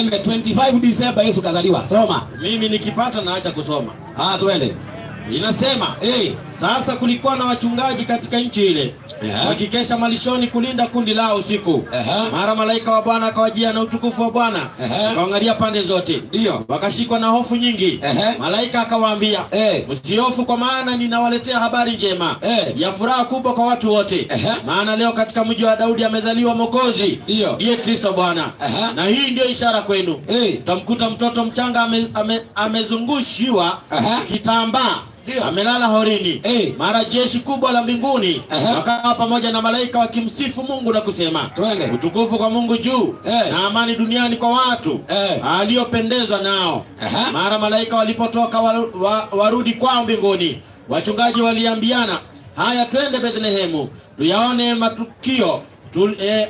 25 Disemba Yesu kazaliwa. Soma. Mimi nikipata naacha kusoma. Twende. Inasema, sasa kulikuwa na wachungaji katika nchi ile, wakikesha malishoni kulinda kundi lao usiku. Mara malaika wa Bwana akawajia na utukufu wa Bwana, akaangalia pande zote. Ndio. Wakashikwa na hofu nyingi. Malaika akawaambia, msihofu kwa maana ninawaletea habari njema ya furaha kubwa kwa watu wote. Maana leo katika mji wa Daudi amezaliwa Mwokozi, ndiye Kristo Bwana. Na hii ndio ishara kwenu. Utamkuta mtoto mchanga amezungushiwa kitambaa, amelala horini. Mara jeshi kubwa la mbinguni wakawa pamoja na malaika wakimsifu Mungu na kusema, utukufu kwa Mungu juu, na amani duniani kwa watu aliopendezwa nao. Mara malaika walipotoka warudi kwao mbinguni, wachungaji waliambiana, haya twende Bethlehemu tuyaone matukio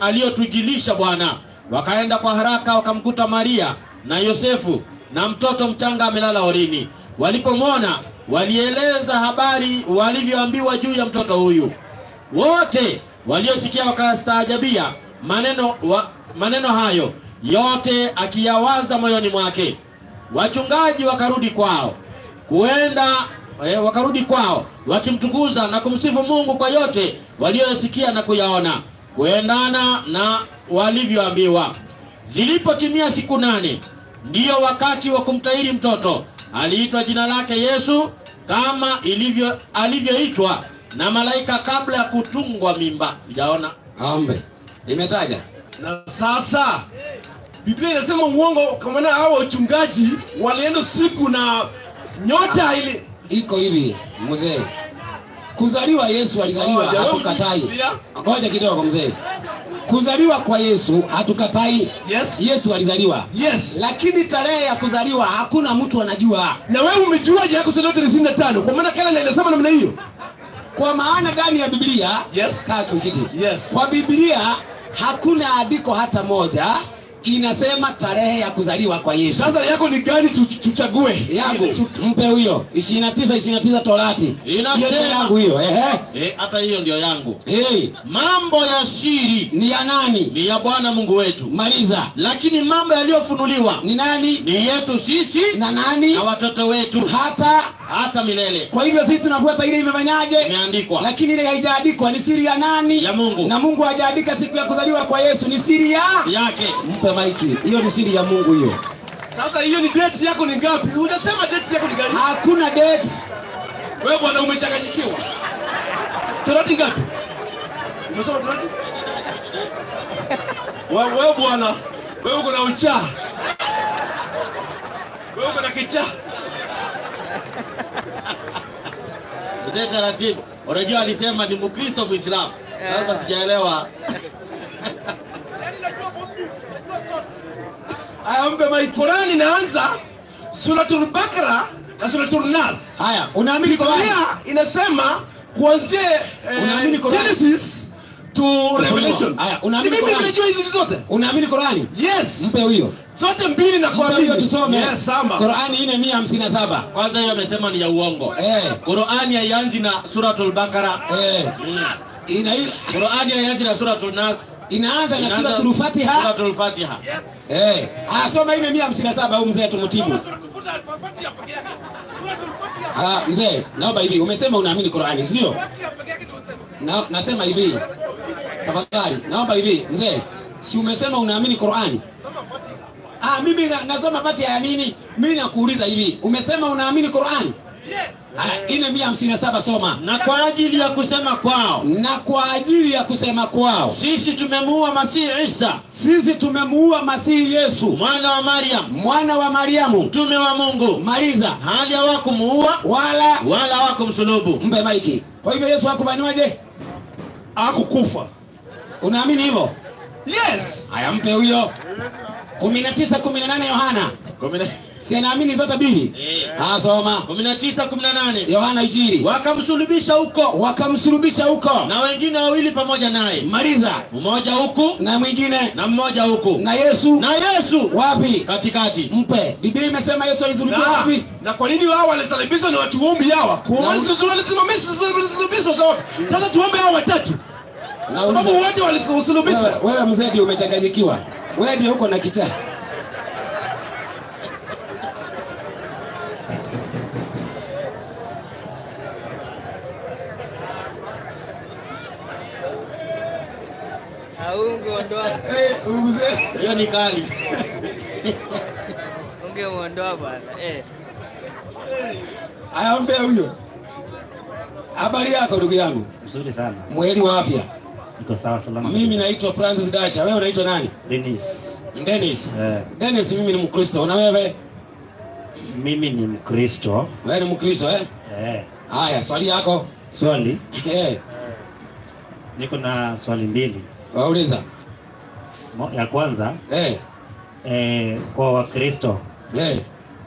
aliyotujilisha Bwana. Wakaenda kwa haraka, wakamkuta Maria na Yosefu na mtoto mchanga amelala horini. Walipomwona walieleza habari walivyoambiwa juu ya mtoto huyu. Wote waliosikia wakastaajabia maneno hayo yote, akiyawaza moyoni mwake. Wachungaji wakarudi kwao wakimtukuza na kumsifu Mungu kwa yote waliyosikia na kuyaona, kuendana na walivyoambiwa. Zilipotimia siku 8, ndiyo wakati wa kumtahiri mtoto. Aliitwa jina lake Yesu, kama alivyoitwa na malaika kabla ya kutungwa mimba. Sijaona Ambe imetaja. Na sasa Biblia inasema uongo, kwa maana hao wachungaji walienda siku na nyota ile. Iko hivi mzee, kuzaliwa Yesu alizaliwa, hatukatai. Ngoja kidogo mzee. Kuzaliwa kwa Yesu hatukatai. Yesu alizaliwa. Lakini tarehe ya kuzaliwa hakuna mtu anajua. Na wewe umejuaje yako tarehe 35? Kwa maana kala inasema namna hiyo. Kwa maana ndani ya Biblia, kaa kiti. Kwa Biblia hakuna andiko hata moja inasema tarehe ya kuzaliwa kwa Yesu. Sasa yako ni gani tuchague? Yangu mpe huyo 29 Torati. Inasema yangu hiyo. Hata hiyo ndio yangu. Mambo ya siri ni ya nani? Ni ya Bwana Mungu wetu. Maliza. Lakini mambo yaliyofunuliwa ni nani? Ni yetu sisi na nani? Na watoto wetu hata milele. Kwa hivyo sisi tunafuata ile imefanyaje? Imeandikwa. Lakini ile haijaandikwa. Ni siri ya nani? Ya Mungu. Na Mungu hajaandika siku ya kuzaliwa kwa Yesu, ni siri yake. Mpe maiki. Hiyo ni siri ya Mungu hiyo. Sasa hiyo ni date yako ni ngapi? Unasema date yako ni gani? Hakuna date. Wewe bwana umechanganyikiwa. Torati ngapi? Umesoma Torati? Wewe bwana, wewe uko na ucha. Wewe uko na kicha. Mzee taratibu. Unajua alisema ni Mkristo Muislamu. Sasa sijaelewa. Mpe Qur'ani inaanza Suratul Baqara na Suratul Nas. Haya, unaamini Qur'ani? Inasema kuanzia Genesis to Revelation. Haya, unaamini Qur'ani? Mimi nimejua hizi zote. Unaamini Qur'ani? Yes. Mpe huyo. Zote mbili na kuamini. Tusome. Yes, sama. Qur'ani 457. Kwanza hiyo amesema ni ya uongo. Qur'ani haianzi na Suratul Baqara. Qur'ani haianzi na Suratul Nas. Inaanza na Suratul Fatiha. Suratul Fatiha. Soma ile 157 au mzee tumutibu. Mzee, naomba hivi, umesema unaamini Qur'ani, sio? Nasema hivi. Tafadhali, naomba hivi, mzee. Si umesema unaamini Qur'ani? Mimi nasoma Fatiha ya nini? Mimi nakuuliza hivi, umesema unaamini Qur'ani? Ine 157 soma. Na kwa ajili ya kusema kwao. Na kwa ajili ya kusema kwao. Sisi tumemuua Masihi Isa. Sisi tumemuua Masihi Yesu. Mwana wa Mariam. Mwana wa Mariamu. Mtume wa Mungu. Maliza. Hali hawakumuua wala hawakumsulubu. Mpe maiki. Kwa hivyo Yesu hakubaniwaje? Hakukufa. Unaamini hivyo? Yes. Haya, mpe huyo. 19:18 Yohana. Si anaamini zote mbili? Soma. 19:18. Yohana Injili. Wakamsulubisha huko. Na wengine wawili pamoja naye. Maliza. Mmoja huku na mwingine na mmoja huku. Na Yesu wapi? Katikati. Mpe. Biblia imesema Yesu alisulubiwa wapi? Na kwa nini wao walisulubishwa na watu ombi hawa? Kuanza walisulubishwa. Sasa tuombe hao watatu. Sababu wote walisulubishwa. Wewe mzee ndio umechanganyikiwa. Wewe ndio uko na kichaa. mzee. Hiyo ni kali. Ungemuondoa bwana. Ayambe huyo. Habari yako ndugu yangu? Mzuri sana. Mweli wa afya? Niko sawa salama. Mimi naitwa Francis Dasha. Wewe unaitwa nani? Dennis. Dennis. Dennis, mimi ni Mkristo. Na wewe? Mimi ni Mkristo. Wewe ni Mkristo Haya, swali yako? Swali? Niko na swali mbili. Wauliza. Ya kwanza, kwa Wakristo,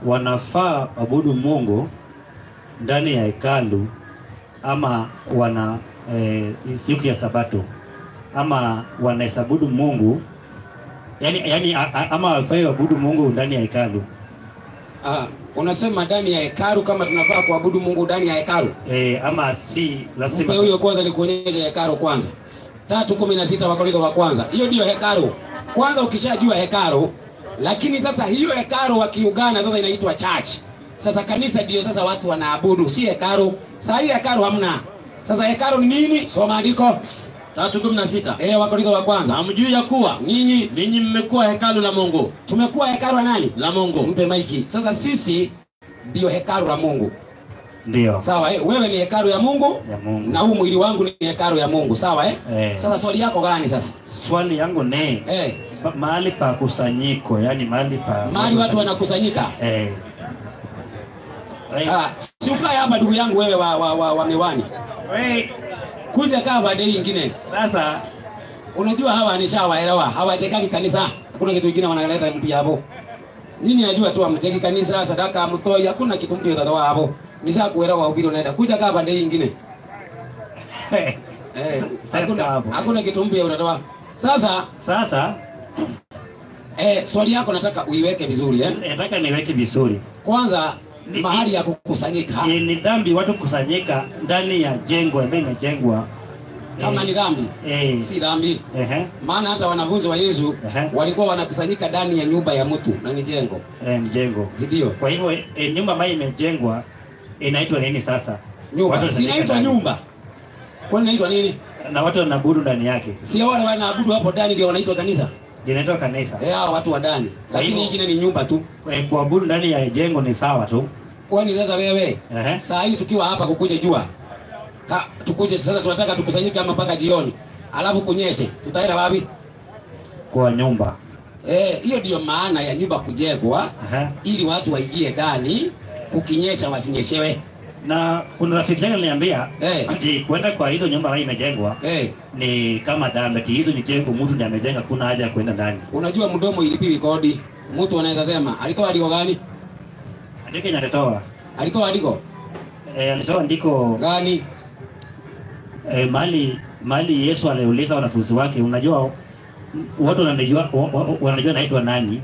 wanafaa abudu Mungu ndani ya hekalu ama wana siku ya Sabato, ama wanahesabudu Mungu yani ama wafai abudu Mungu ndani ya hekalu? Unasema ndani ya hekalu, kama tunafaa kuabudu Mungu ndani ya hekalu? Ama si lazima. Huyo kwanza ni kuonyesha hekalu kwanza. 3:16 Wakorintho wa kwanza. Hiyo ndio hekalu. Kwanza ukishajua hekalu, lakini sasa hiyo hekalu wa Kiuganda sasa inaitwa church. Sasa kanisa ndio sasa watu wanaabudu, si hekalu. Sasa hii hekalu hamna. Sasa hekalu ni nini? Soma andiko. 3:16. Wakorintho wa kwanza. Hamjui ya kuwa ninyi mmekuwa hekalu la Mungu? Tumekuwa hekalu la nani? La Mungu. Mpe maiki. Sasa sisi ndio hekalu la Mungu. Ndio. Sawa wewe ni hekalu ya Mungu, na huu mwili wangu ni hekalu ya Mungu, sawa Sasa swali yako gani sasa? Swali yangu ni mahali pa kusanyiko, yani mahali watu wanakusanyika. Si ukae hapa ndugu yangu wewe wa miwani. Kuja kaa baadaye nyingine. Sasa unajua hawa nishawaelewa. Hawajekaki kanisa. Hakuna kitu kingine wanaleta mpya hapo. Nyinyi najua tu amteki kanisa, sadaka mtoi, hakuna kitu mpya utatoa hapo. Nishakuelewa ubiri unaenda. Kuja kaa baadaye nyingine. Hakuna kitu mpya utatoa. Sasa swali yako nataka uiweke vizuri Nataka niweke vizuri. Kwanza mahali ya kukusanyika. Ni dhambi watu kusanyika ndani ya jengo ambalo limejengwa? Kama ni dhambi? Si dhambi. Maana hata wanafunzi wa Yesu walikuwa wanakusanyika ndani ya nyumba ya mtu na ni jengo. Jengo. Ndio. Kwa hivyo nyumba ambayo imejengwa inaitwa nini sasa? Nyumba. Si inaitwa nyumba. Kwa nini inaitwa nini? Na watu wanaabudu ndani yake. Si wale wanaabudu hapo ndani ndio wanaitwa kanisa? Linaitwa kanisa. Watu wa ndani. Lakini nyingine ni nyumba tu. Kuabudu ndani ya jengo ni sawa tu. Kwani sasa wewe saa hii tukiwa hapa kukuje jua tukuje sasa tunataka tukusanyike ama mpaka jioni alafu kunyeshe, tutaenda wapi? Kwa nyumba. Hiyo ndio maana ya nyumba kujengwa, ili watu waingie ndani, kukinyesha wasinyeshewe. Na kuna rafiki yangu aliniambia ati kwenda kwa hizo nyumba ambayo imejengwa ni kama dhambi, hizo ni jengo mtu ndiye amejenga, kuna haja ya kwenda ndani. Unajua mdomo ilipiwi kodi. Mtu anaweza sema alitoa andiko gani? Andiko inatoa. Alitoa andiko? Alitoa andiko gani? Mali Yesu aliuliza wanafunzi wake, unajua watu wanajua naitwa nani?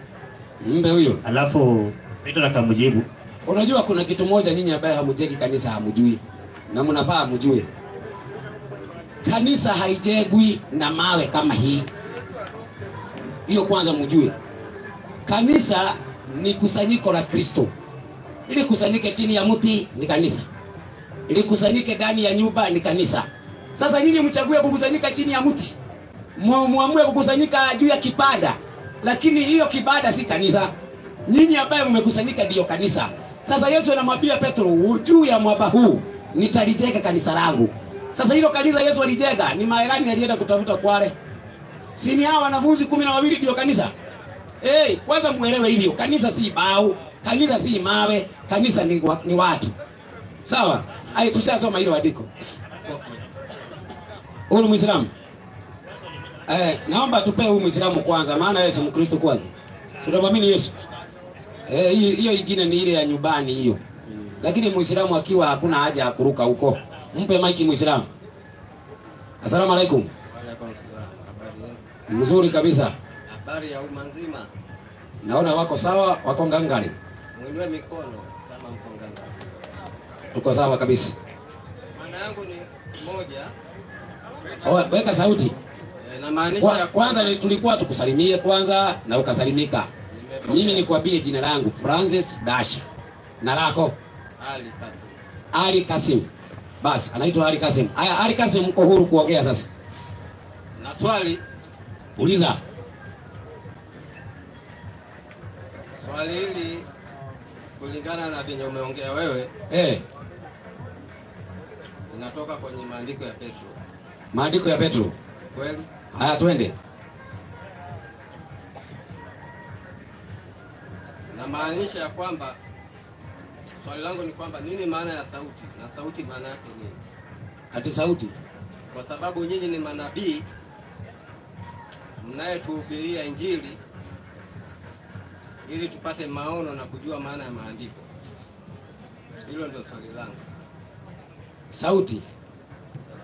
Mbe huyo. Alafu Petro akamjibu, unajua kuna kitu moja nyinyi ambaye hamjeki kanisa hamjui, na mnafaa mjue. Kanisa haijengwi na mawe kama hii. Hiyo kwanza mjue. Kanisa ni kusanyiko la Kristo. Ili kusanyike chini ya mti ni kanisa. Ili kusanyike ndani ya nyumba ni kanisa. Sasa nyinyi mchague kukusanyika chini ya mti. Muamue kukusanyika juu ya kibada. Lakini hiyo kibada si kanisa. Nyinyi ambaye mmekusanyika ndio kanisa. Sasa Yesu anamwambia Petro, juu ya mwamba huu nitalijenga kanisa langu. Sasa hilo kanisa Yesu alijenga ni mawe gani alienda kutafuta Kwale? Si ni hao wanafunzi 12 ndio kanisa? Kwanza muelewe hivyo. Kanisa si bao, kanisa si mawe, kanisa ni watu. Sawa? Tushasoma hilo andiko. Huyu Muislamu. Naomba tupe huyu Muislamu kwanza, maana yeye si Mkristo kwanza. Si unamwamini Yesu? Hiyo ingine ni ile ya nyumbani hiyo. Lakini Muislamu akiwa hakuna haja ya kuruka huko. Mpe maiki Muislamu. Asalamu alaykum. Waalaikum salaam. Habari yenu? Mzuri kabisa. Habari ya umma nzima? Naona wako sawa, wako ngangari. Mwinue mikono kama mko ngangari. Tuko sawa kabisa. Maana yangu ni moja. Weka sauti. Na maanisha kwanza tulikuwa tukusalimie kwanza na ukasalimika. Mimi nikwambie jina langu Francis Dasha. Na lako? Ali Kasim. Ali Kasim. Bas, anaitwa Ali Kasim. Aya, Ali Kasim mko huru kuongea sasa. Na swali? Uliza. Swali hili kulingana na venye umeongea wewe, inatoka kwenye maandiko ya Petro. Maandiko ya Petro. Kweli? Haya, twende. Na maanisha ya kwamba, swali langu ni kwamba nini maana ya sauti, na sauti maana yake nini? Ati sauti? Kwa sababu nyinyi ni manabii mnayetuhubiria Injili ili tupate maono na kujua maana ya maandiko. Hilo ndio swali langu. Sauti.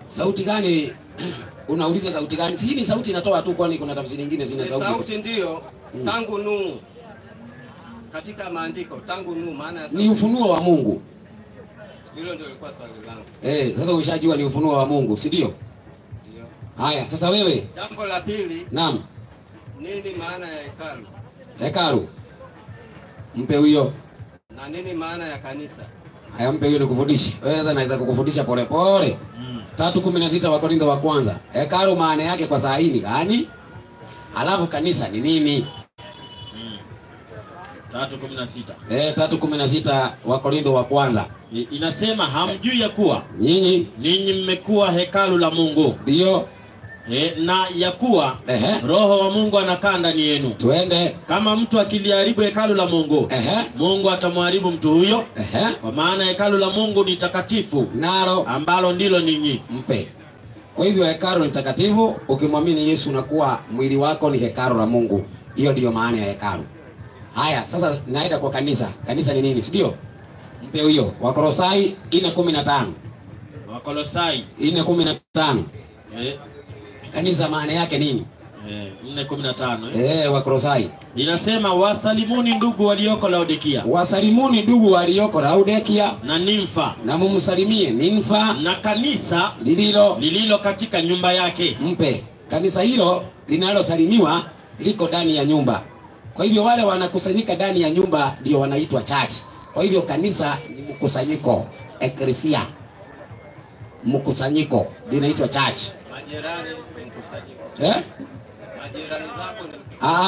Sauti gani? Unauliza sauti gani? Si ni sauti inatoa tu, kwani kuna tafsiri nyingine zina sauti? Sauti ndio tangu Nuhu. Katika maandiko tangu Nuhu maana ya sauti ni ufunuo wa Mungu. Hilo ndio lilikuwa swali langu. Sasa ushajua ni ufunuo wa Mungu, si ndio? Ndio. Haya, sasa wewe. Jambo la pili. Naam. Nini maana ya hekalu? Hekalu. Mpe huyo. Na nini maana ya kanisa? Haya, mpe huyo nikufundishe. Wewe sasa naweza kukufundisha pole pole. 3:16 wa Korintho wa kwanza. Hekalu maana yake kwa saa hii gani? Alafu kanisa ni nini? 3:16. 3:16 wa Korintho wa kwanza. Inasema hamjui ya kuwa ninyi mmekuwa hekalu la Mungu. Ndio. Na ya kuwa Roho wa Mungu anakaa ndani yenu. Twende. Kama mtu akiliharibu hekalu la Mungu, Mungu atamharibu mtu huyo. Kwa maana hekalu la Mungu ni takatifu, nalo ambalo ndilo ninyi. Mpe. Kwa hivyo hekalu ni takatifu, ukimwamini Yesu unakuwa mwili wako ni hekalu la Mungu. Hiyo ndiyo maana ya hekalu. Haya, sasa naenda kwa kanisa. Kanisa ni nini, si ndio? Mpe huyo. Wakolosai 4:15. Wakolosai 4:15. Kanisa maana yake nini? 4:15. Wakolosai. Inasema wasalimuni ndugu walioko Laodikia. Wasalimuni ndugu walioko Laodikia na Nimfa. Na mumsalimie Nimfa na kanisa lililo katika nyumba yake. Mpe. Kanisa hilo linalosalimiwa liko ndani ya nyumba. Kwa hivyo wale wanakusanyika ndani ya nyumba ndio wanaitwa church. Kwa hivyo kanisa ni mkusanyiko, eklesia. Mkusanyiko linaitwa church. Majirani ni mkusanyiko. Majirani zako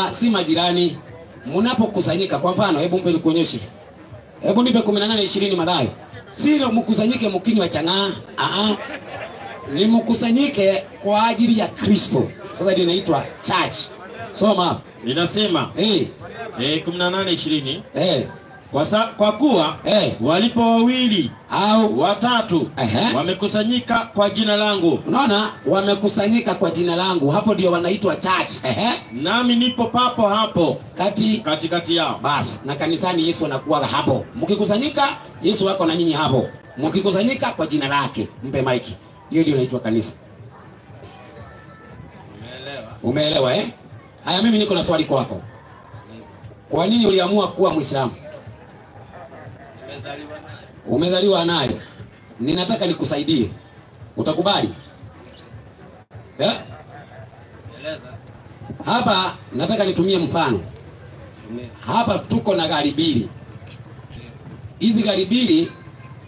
ni si majirani. Mnapokusanyika, kwa mfano, hebu mpe nikuonyeshe. Hebu nipe 18:20 Mathayo. Sio mkusanyike mkinywa chang'aa. Ni mkusanyike kwa ajili ya Kristo. Sasa ndio inaitwa church. Soma. Inasema 18:20. Kwa kuwa walipo wawili au watatu wamekusanyika kwa jina langu. Unaona, wamekusanyika kwa jina langu, hapo ndio wanaitwa church. Nami nipo papo hapo katikati yao. Basi, na kanisani Yesu anakuwa hapo. Mkikusanyika, Yesu wako na nyinyi hapo. Mkikusanyika kwa jina lake. Mpe maiki. Hiyo ndio inaitwa kanisa. Umeelewa? Haya, mimi niko na swali kwako. Kwa nini uliamua kuwa Muislamu? Umezaliwa nayo. Ninataka nikusaidie. Utakubali? Hapa nataka nitumie mfano. Hapa tuko na gari mbili. Hizi gari mbili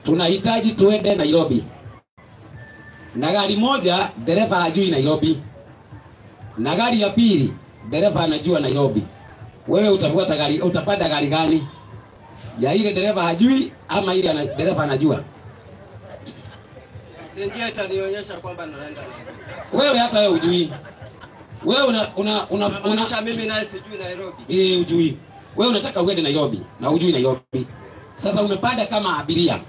tunahitaji tuende Nairobi. Na gari moja dereva hajui Nairobi. Na gari ya pili dereva anajua Nairobi. Wewe utapanda gari gani? Ya ile dereva hajui ama ile dereva anajua? Si njia itanionyesha kwamba naenda Nairobi. Wewe hata wewe hujui. Wewe una mimi naye sijui Nairobi. Hujui. Wewe unataka uende Nairobi na hujui Nairobi. Sasa umepanda kama abiria.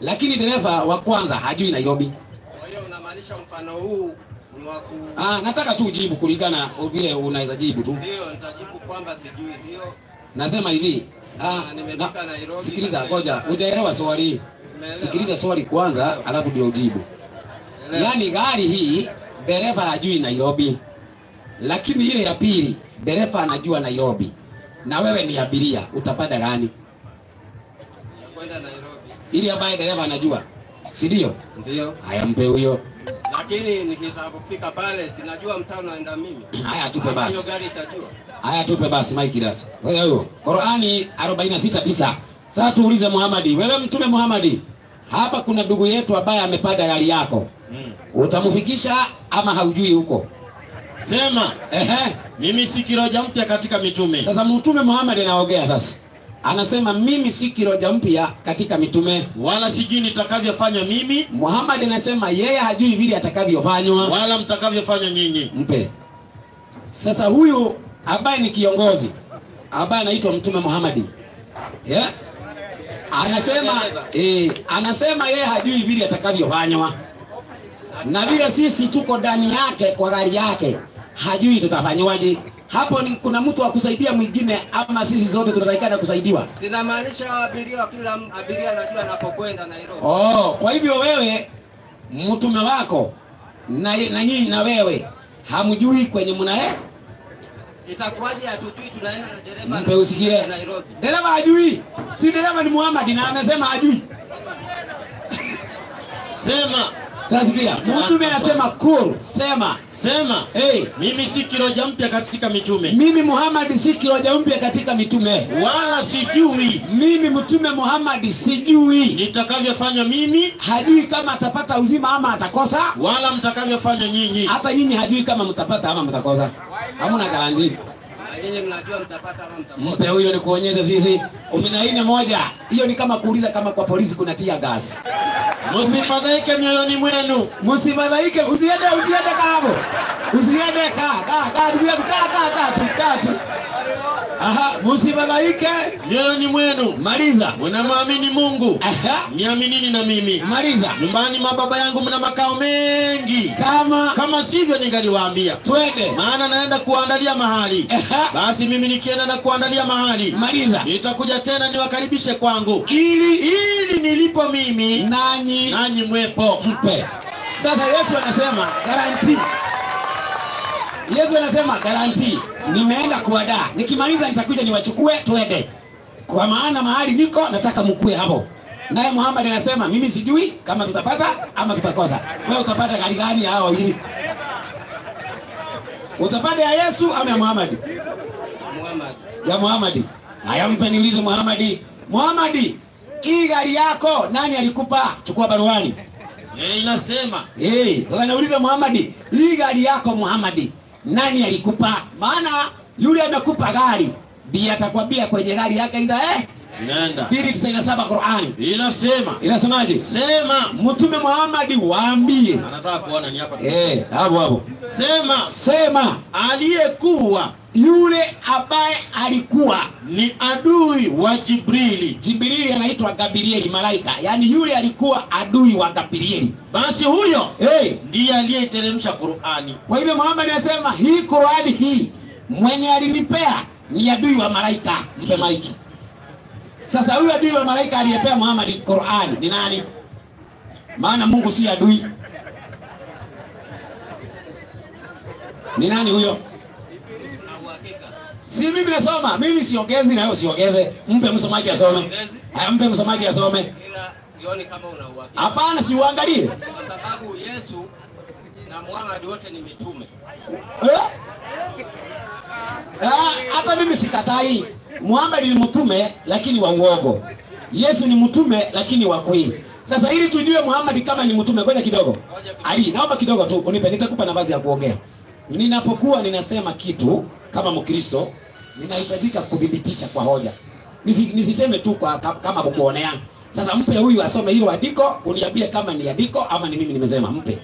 Lakini dereva wa kwanza hajui Nairobi. Kwa hiyo unamaanisha mfano huu ni waku... nataka tu ujibu kulingana vile unaweza jibu tu. Ndio, nitajibu kwamba sijui. Ndio. Nasema hivi. Nimefika Nairobi. Sikiliza, ngoja. Hujaelewa swali. Sikiliza swali kwanza, alafu ndio ujibu. Yaani gari hii dereva hajui Nairobi. Lakini ile ya pili dereva anajua Nairobi. Na wewe ni abiria, utapanda gani? Kwenda Nairobi. Ili ambaye dereva anajua. Si ndio? Ndio. Haya, mpe huyo. Lakini nikitapofika pale sinajua mtaa naenda mimi. Haya, tupe basi. Hiyo gari itajua. Haya, tupe basi Mike Dasi. Sasa huyo Qur'ani 46:9. Sasa tuulize Muhammadi, wewe mtume Muhammadi, hapa kuna ndugu yetu ambaye amepanda gari yako. Utamfikisha ama haujui huko? Sema. Mimi si kiroja mpya katika mitume. Sasa mtume Muhammad anaongea sasa. Anasema mimi si kiroja mpya katika mitume, wala sijui nitakavyofanya mimi. Muhammad anasema yeye hajui vile atakavyofanywa wala mtakavyofanya nyinyi. Mpe. Sasa huyu ambaye ni kiongozi ambaye anaitwa Mtume Muhammad, anasema yeye hajui vile atakavyofanywa, na vile sisi tuko ndani yake kwa gari yake hajui tutafanywaje. Hapo ni kuna mtu wa kusaidia mwingine ama sisi zote tunatakikana kusaidiwa? Sinamaanisha abiria, kila abiria anajua anapokwenda Nairobi. Kwa hivyo wewe mtume wako na nyinyi na wewe hamjui kwenye mnae? Itakuwaje hatujui tunaenda na dereva? Mpe usikie. Dereva hajui. Si dereva ni Muhammad na amesema hajui. Sema. Sasa sikia, mtume anasema kuru, sema. Mimi si kiroja mpya katika mitume. Mimi Muhammad si kiroja mpya katika mitume. Wala sijui. Mimi mtume Muhammad sijui nitakavyofanya mimi. Hajui kama atapata uzima ama atakosa. Wala mtakavyofanya nyinyi. Hata nyinyi hajui kama mtapata ama mtakosa. Hamna garanti. Nyinyi mnajua mtapata ama mtakosa. Mpe huyo ni kuonyesha sisi 14. Hiyo ni kama kuuliza kama kwa polisi kuna tia gas. Msifadhaike mioyoni mwenu. Msifadhaike, usiende hapo. Usiende kaa tu. Msifadhaike mioyoni mwenu. Maliza. Mnamwamini Mungu. Niaminini na mimi. Maliza. Nyumbani mwa baba yangu mna makao mengi. Kama sivyo ningaliwaambia. Twende. Maana naenda kuandalia mahali. Basi mimi nikienda na kuandalia mahali. Maliza. Nitakuja tena niwakaribishe kwangu. Ili nilipo mimi nanyi mwepo. Mpe. Sasa Yesu anasema garanti. Nimeenda kuandaa. Nikimaliza nitakuja niwachukue twende. Kwa maana mahali niko nataka mkue hapo. Naye Muhammad anasema mimi sijui kama tutapata ama tutakosa. Wewe utapata gari gani hao wawili? Utapata ya Yesu ama ya Muhammad? Ya Muhammad. Haya, mpe niulize Muhammad. Muhammad, hii gari yako nani alikupa? Chukua baruani. Inasema. Sasa nauliza Muhammad, hii gari yako Muhammad nani alikupa? Maana yule amekupa gari ndiye atakwambia kwenye gari yake nenda. 297 Qur'ani. Inasemaje? Sema. Mtume Muhammad waambie. Anataka kuona ni hapa. Hapo. Sema. Aliyekuwa yule ambaye alikuwa ni adui wa Jibrili. Jibrili anaitwa Gabrieli, malaika. Yaani yule alikuwa adui wa Gabrieli. Basi huyo ndiye aliyeteremsha Qur'ani. Kwa hivyo Muhammad anasema hii Qur'ani hii mwenye alinipea ni adui wa malaika. Mpe maiki. Sasa huyo adui wa malaika aliyepea Muhammad Qur'ani ni nani? Maana Mungu si adui. Ni nani huyo? Si mimi nasoma, mimi siongezi na wewe usiongeze. Mpe msomaji asome. Mpe msomaji asome. Ila sioni kama una uhakika. Hapana, si uangalie. Kwa sababu Yesu na Muhammad wote ni mitume. Hata mimi sikatai. Muhammad ni mtume lakini wa uongo. Yesu ni mtume lakini wa kweli. Sasa ili tujue Muhammad kama ni mtume, ngoja kidogo. Ali, naomba kidogo tu unipe, nitakupa nafasi ya kuongea. Ninapokuwa ninasema kitu kama Mkristo, ninahitajika kudhibitisha kwa hoja. Nisiseme tu kwa kama kukuonea. Sasa mpe huyu asome hilo andiko, uniambie kama ni andiko ama ni mimi nimesema. Mpe.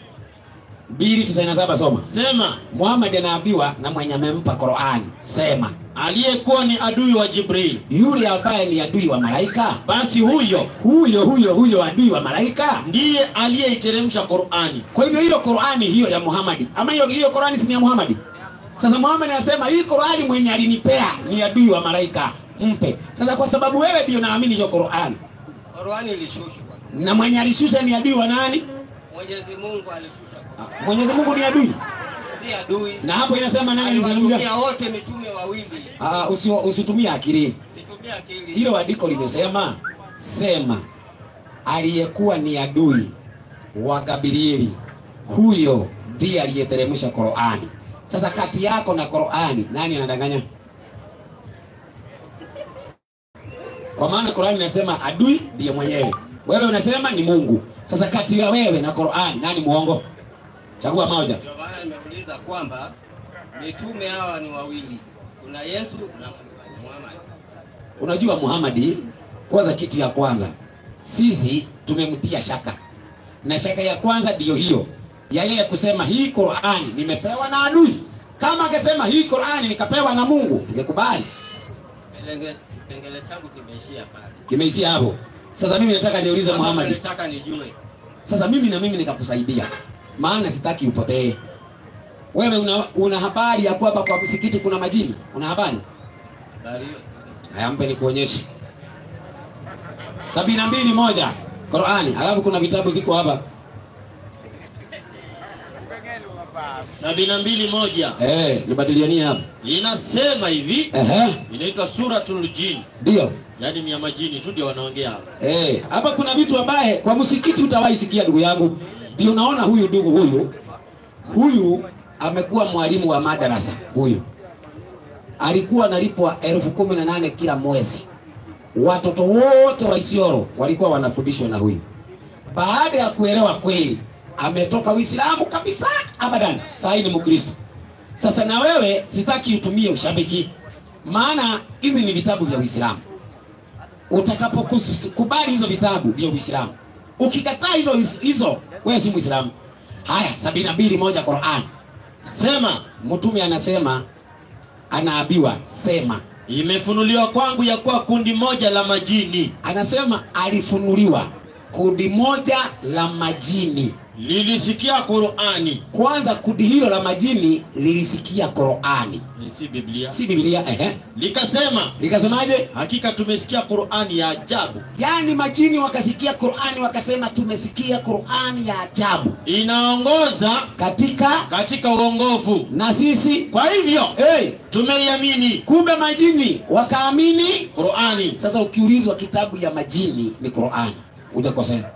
297 soma. Sema. Muhammad anaambiwa na mwenye amempa Qur'ani. Sema. Aliyekuwa ni adui wa Jibril. Yule ambaye ni adui wa malaika. Basi huyo adui wa malaika ndiye aliyeiteremsha Qur'ani. Kwa hivyo hiyo Qur'ani hiyo ya Muhammad. Ama hiyo Qur'ani si ni ya Muhammad. Sasa Muhammad anasema hii Qur'ani mwenye alinipea ni adui wa malaika. Mpe. Sasa kwa sababu wewe ndio naamini hiyo Qur'ani. Qur'ani ilishushwa. Na mwenye alishusha ni adui wa nani? Mwenyezi Mungu alishusha. Mwenyezi Mungu ni adui? Si adui. Na hapo inasema nani alizungumzia? Wote mitume wawili. Usitumie akili. Situmie akili. Hilo andiko limesema sema aliyekuwa ni adui wa Gabrieli, huyo ndiye aliyeteremsha Qur'ani. Sasa kati yako na Qur'ani nani anadanganya? Kwa maana Qur'ani inasema adui ndiye mwenyewe. Wewe unasema ni Mungu. Sasa kati ya wewe na Qur'ani nani muongo? Chagua moja. Ndio maana nimeuliza kwamba mitume hawa ni wawili, kuna Yesu na Muhammad. Unajua Muhammad, kwanza kitu ya kwanza sisi tumemtia shaka, na shaka ya kwanza ndio hiyo ya yeye kusema hii Qur'an nimepewa na adui. Kama angesema hii Qur'an nikapewa na Mungu, tungekubali. Kipengele changu kimeishia pale. Kimeishia hapo. Sasa mimi nataka niulize Muhammad. Nataka nijue. Sasa mimi na mimi nikakusaidia. Maana sitaki upotee. Wewe una habari ya kwamba kwa msikiti kuna majini? Una habari? Habari hiyo. Haya, mpe nikuonyeshe. 72:1 Qur'ani. Alafu kuna vitabu ziko hapa. 72:1. Nibadilianie hapa. Inasema hivi. Inaitwa Suratul Jin. Ndio. Yaani ni ya majini tu ndio wanaongea hapa. Hapa kuna vitu ambaye kwa msikiti utawahi sikia ndugu yangu. Ndio unaona huyu ndugu huyu amekuwa mwalimu wa madarasa huyu. Alikuwa analipwa 18,000 kila mwezi. Watoto wote wa Isiolo walikuwa wanafundishwa na huyu. Baada ya kuelewa kweli, ametoka Uislamu kabisa abadan. Sasa ni Mkristo. Sasa na wewe sitaki utumie ushabiki. Maana hizi ni vitabu vya Uislamu. Utakapokubali hizo vitabu vya Uislamu, ukikataa hizo wewe si Muislamu. Haya, 72:1 Qur'an. Sema, mtume anasema, anaambiwa sema, imefunuliwa kwangu ya kuwa kundi moja la majini. Anasema alifunuliwa kundi moja la majini lilisikia Qur'ani. Kwanza kundi hilo la majini lilisikia Qur'ani. Si Biblia. Si Biblia, Likasemaje? Hakika tumesikia Qur'ani ya ajabu. Yaani majini wakasikia Qur'ani wakasema tumesikia Qur'ani ya ajabu. Inaongoza katika uongofu. Na sisi kwa hivyo tumeiamini. Kumbe majini wakaamini Qur'ani. Sasa ukiulizwa kitabu ya majini ni Qur'ani, hujakosea.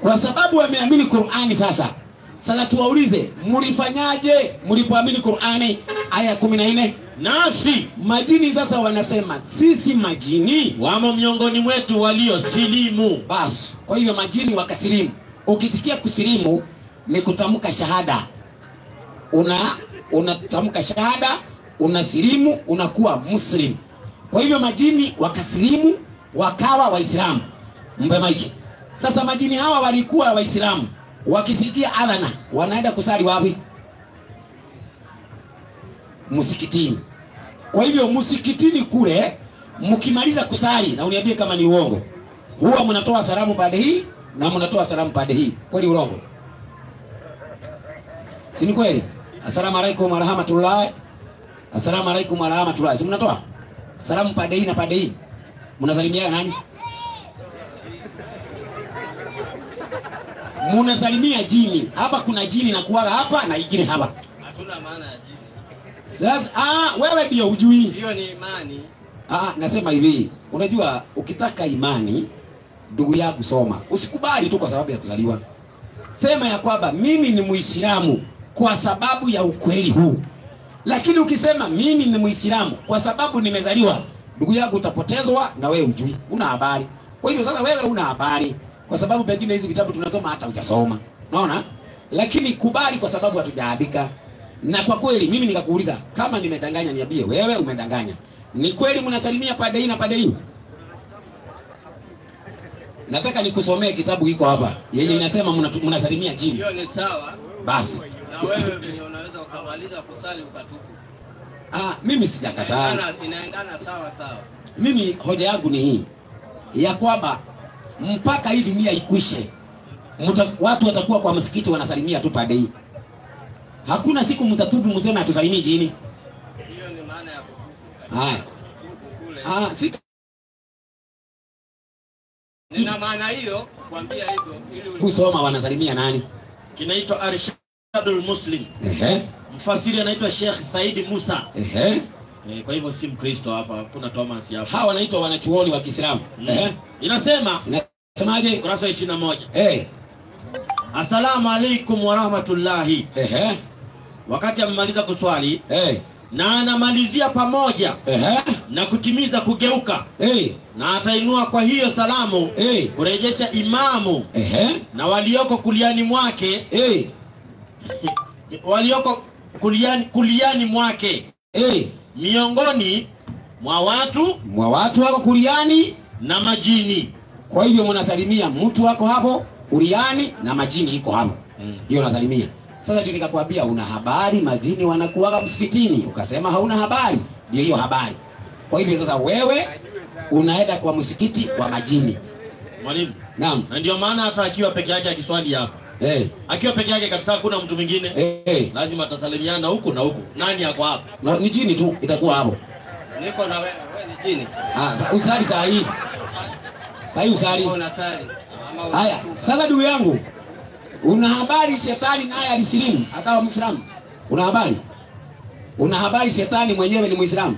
Kwa sababu wameamini Qur'ani. Sasa tuwaulize, mlifanyaje mlipoamini Qur'ani? Aya 14. Nasi majini sasa wanasema sisi majini wamo miongoni mwetu waliosilimu. Basi kwa hiyo majini wakasilimu. Ukisikia kusilimu ni kutamka shahada. Unatamka shahada, unasilimu, unakuwa muslim. Kwa hivyo majini wakasilimu wakawa Waislamu. Mpe maiki. Sasa majini hawa walikuwa Waislamu, wakisikia adhana wanaenda kusali wapi? Msikitini. Kwa hivyo msikitini kule mkimaliza kusali, na uniambie kama ni uongo, huwa mnatoa salamu pande hii na mnatoa salamu pande hii. Kweli urongo? Si ni kweli? Asalamu alaykum wa rahmatullah. Asalamu alaykum wa rahmatullah. Si mnatoa salamu pande hii na pande hii? Mnasalimia nani? Munasalimia jini. Hapa kuna jini na kuwaga hapa na ingine hapa. Hatuna maana ya jini. Sasa wewe ndio hujui. Hiyo ni imani. Nasema hivi, unajua ukitaka imani ndugu yangu soma. Usikubali tu kwa sababu ya kuzaliwa. Sema ya kwamba mimi ni Muislamu kwa sababu ya ukweli huu. Lakini ukisema mimi ni Muislamu kwa sababu nimezaliwa, ndugu yangu utapotezwa na wewe hujui. Una habari. Kwa hivyo sasa wewe una habari. Kwa sababu pengine hizi vitabu tunasoma hata hujasoma. Unaona? Lakini kubali kwa sababu hatujaandika. Na kwa kweli mimi nikakuuliza kama nimedanganya niambie wewe umedanganya. Ni kweli mnasalimia pande hii na pande hii? Nataka nikusomee kitabu hiko hapa. Yenye inasema mnasalimia jini. Hiyo ni sawa. Basi. Na wewe venye unaweza ukamaliza kusali ukatuku. Mimi sijakataa. Inaendana sawa. Mimi hoja yangu ni hii. Ya kwamba mpaka hii dunia ikwishe, watu watakuwa kwa msikiti wanasalimia tu pande hii. Hakuna siku mtatubu mseme atusalimii jini. Hiyo ni maana ya kutubu. Haya. Nina maana hiyo kuambia hivyo ili kusoma wanasalimia nani? Kinaitwa Arshadul Muslim. Mfasiri anaitwa Sheikh Said Musa. Kwa hivyo si Mkristo hapa, kuna Thomas hapa. Hawa wanaitwa wanachuoni wa Kiislamu. Inasemaje? Kurasa 21. Asalamu alaykum wa rahmatullahi. Wakati amemaliza kuswali, na anamalizia pamoja na kutimiza kugeuka, na atainua kwa hiyo salamu kurejesha imamu na walioko kuliani mwake walioko kuliani mwake. Miongoni mwa watu wako kuliani na majini. Kwa hivyo mnasalimia mtu wako hapo kuliani na majini iko hapo. Hiyo unasalimia. Sasa nikakwambia una habari majini wanakuwaga msikitini, ukasema hauna habari. Ndio hiyo habari. Kwa hivyo sasa wewe unaenda kwa msikiti wa majini. Mwalimu. Naam. Na ndio maana hata akiwa peke yake akiswali hapa. Akiwa peke yake kabisa kuna mtu mwingine. Lazima atasalimiana huku na huku. Nani yako hapa? Ni jini tu itakuwa hapo. Niko na wewe ni jini. Usali saa hii. Saa hii usali. Haya, sasa ndugu yangu. Una habari shetani naye alisilimu akawa Muislamu? Una habari? Una habari shetani mwenyewe ni Muislamu?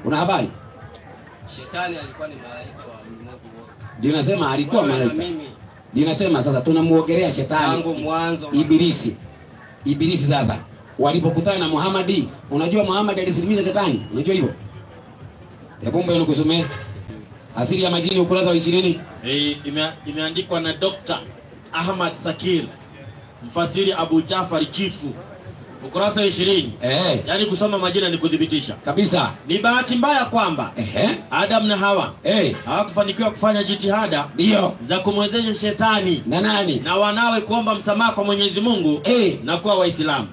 Una habari? Shetani alikuwa ni malaika wa ulimwengu wote. Ndio nasema alikuwa malaika. Ndio nasema sasa tunamuogelea shetani. Tangu mwanzo. Ibilisi sasa. Walipokutana na Muhammad, unajua Muhammad alisilimisha shetani? Unajua hivyo? Hebu mbona nikusomee? Asili ya majini ukurasa wa 20. Imeandikwa na Dr. Ahmad Sakir, mfasiri Abu Jafar Chifu, ukurasa wa 20. Yaani kusoma majina ni kudhibitisha kabisa. Ni bahati mbaya kwamba Adam na Hawa hawakufanikiwa kufanya jitihada za kumwezesha shetani na wanawe kuomba msamaha kwa Mwenyezi Mungu na kuwa Waislamu.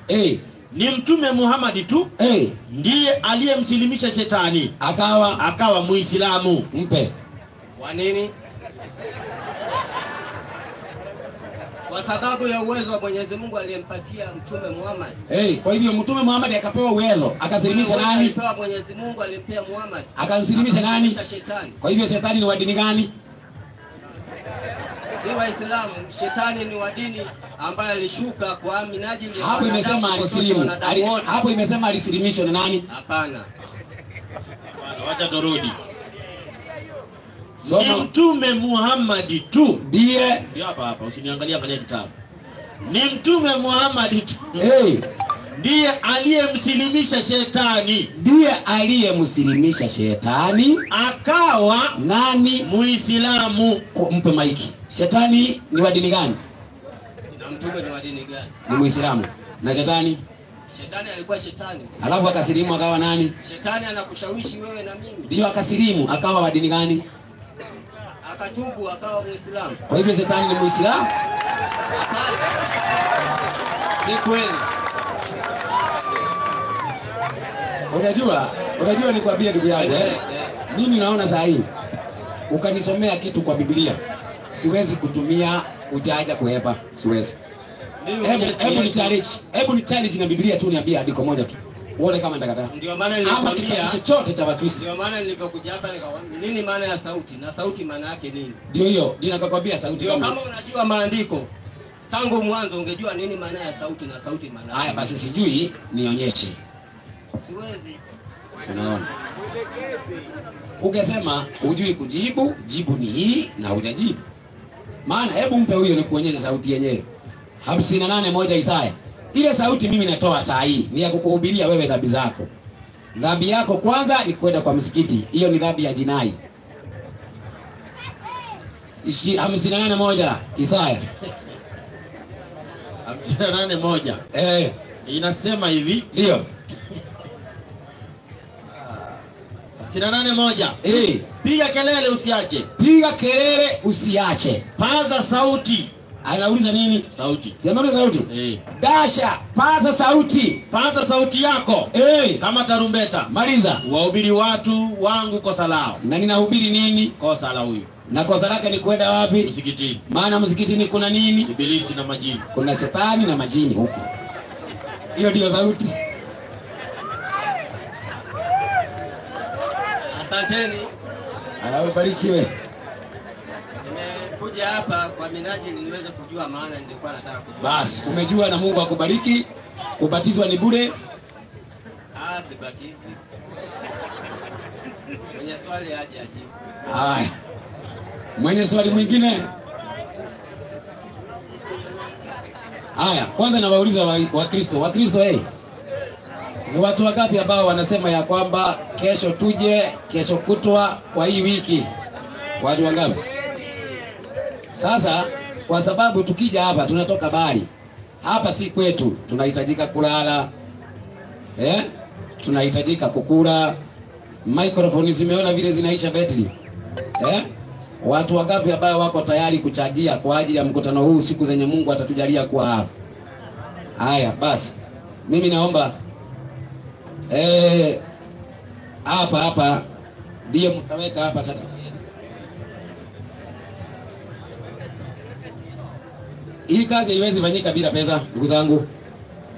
Ni Mtume Muhammad tu ndiye aliyemsilimisha shetani akawa Muislamu. Mpe. Kwa nini? Kwa sababu ya uwezo wa Mwenyezi Mungu aliyempatia Mtume Muhammad. Kwa hivyo Mtume Muhammad akapewa uwezo, akasilimisha nani? Alipewa Mwenyezi Mungu alimpea Muhammad. Akamsilimisha nani? Shetani. Kwa hivyo shetani ni wa dini gani? Si Waislamu. Shetani ni wa dini ambaye alishuka kwa minajili ya hapo imesema alisilimu. Hapo imesema alisilimishwa na nani? Hapana. Wacha turudi. Ni Mtume Muhammad tu ndiye. Ndio hapa usiniangalia angalia kitabu. Ni Mtume Muhammad tu ndiye aliyemsilimisha shetani. Ndiye aliyemsilimisha shetani akawa nani? Muislamu. Mpe maiki. Shetani ni wa dini gani? Na mtume ni wa dini gani? Ni Muislamu. Na shetani? Shetani alikuwa shetani. Alafu akasilimu akawa nani? Shetani anakushawishi wewe na mimi. Ndio akasilimu akawa wa dini gani? Akatubu akawa Muislamu. Kwa hivyo shetani ni Muislamu? Si kweli. Unajua nikwambie ndugu yangu mimi naona saa hii ukanisomea kitu kwa Biblia siwezi kutumia ujanja kuhepa, siwezi. Hebu ni challenge na Biblia tu, niambie andiko moja tu. Uone kama nitakataa. Ndio maana nilikwambia chochote cha Wakristo. Ndio maana nilipokuja hapa nikawaambia nini maana ya sauti na sauti maana yake nini? Ndio hiyo, ninakwambia sauti kama. Kama unajua maandiko tangu mwanzo ungejua nini maana ya sauti na sauti maana. Haya basi sijui nionyeshe. Siwezi. Unaona? Ukisema hujui kujibu, jibu ni hii na hujajibu. Maana hebu mpe huyo ni kuonyesha sauti yenyewe. 58:1 Isaya. Ile sauti mimi natoa saa hii ni ya kukuhubiria wewe dhambi zako. Dhambi yako kwanza ni kwenda kwa msikiti. Hiyo ni dhambi ya jinai. 58:1 Isaya. 58:1. Inasema hivi. Ndio. 58:1. Piga kelele usiache. Piga kelele usiache. Paza sauti. Anauliza nini? Sauti. Sema sauti. Dasha, paza sauti. Paza sauti yako. Kama tarumbeta. Maliza. Wahubiri watu wangu kosa lao. Na ninahubiri nini? Kosa la huyu. Na kosa lake ni kwenda wapi? Msikitini. Maana msikitini kuna nini? Ibilisi na majini. Kuna shetani na majini huko. Hiyo ndio sauti. Asanteni. Barikiwe. Nimekuja hapa kwa minajili niweze kujua maana nilikuwa nataka kujua. Basi, umejua na Mungu akubariki. Kubatizwa ni bure. Sibatizwi. Mwenye swali aje ajibu. Haya. Mwenye swali mwingine? Haya, kwanza nawauliza Wakristo. Wakristo ni watu wangapi ambao wanasema ya kwamba kesho tuje, kesho kutwa kwa hii wiki? Watu wangapi? Sasa kwa sababu tukija hapa tunatoka bali. Hapa si kwetu, tunahitajika kulala, Tunahitajika kukula. Microphone zimeona vile zinaisha betri. Watu wangapi ambao wako tayari kuchangia kwa ajili ya mkutano huu siku zenye Mungu atatujalia kuwa hapa? Haya basi. Mimi naomba hapa ndio mtaweka hapa sasa. Hii kazi haiwezi fanyika bila pesa, ndugu zangu.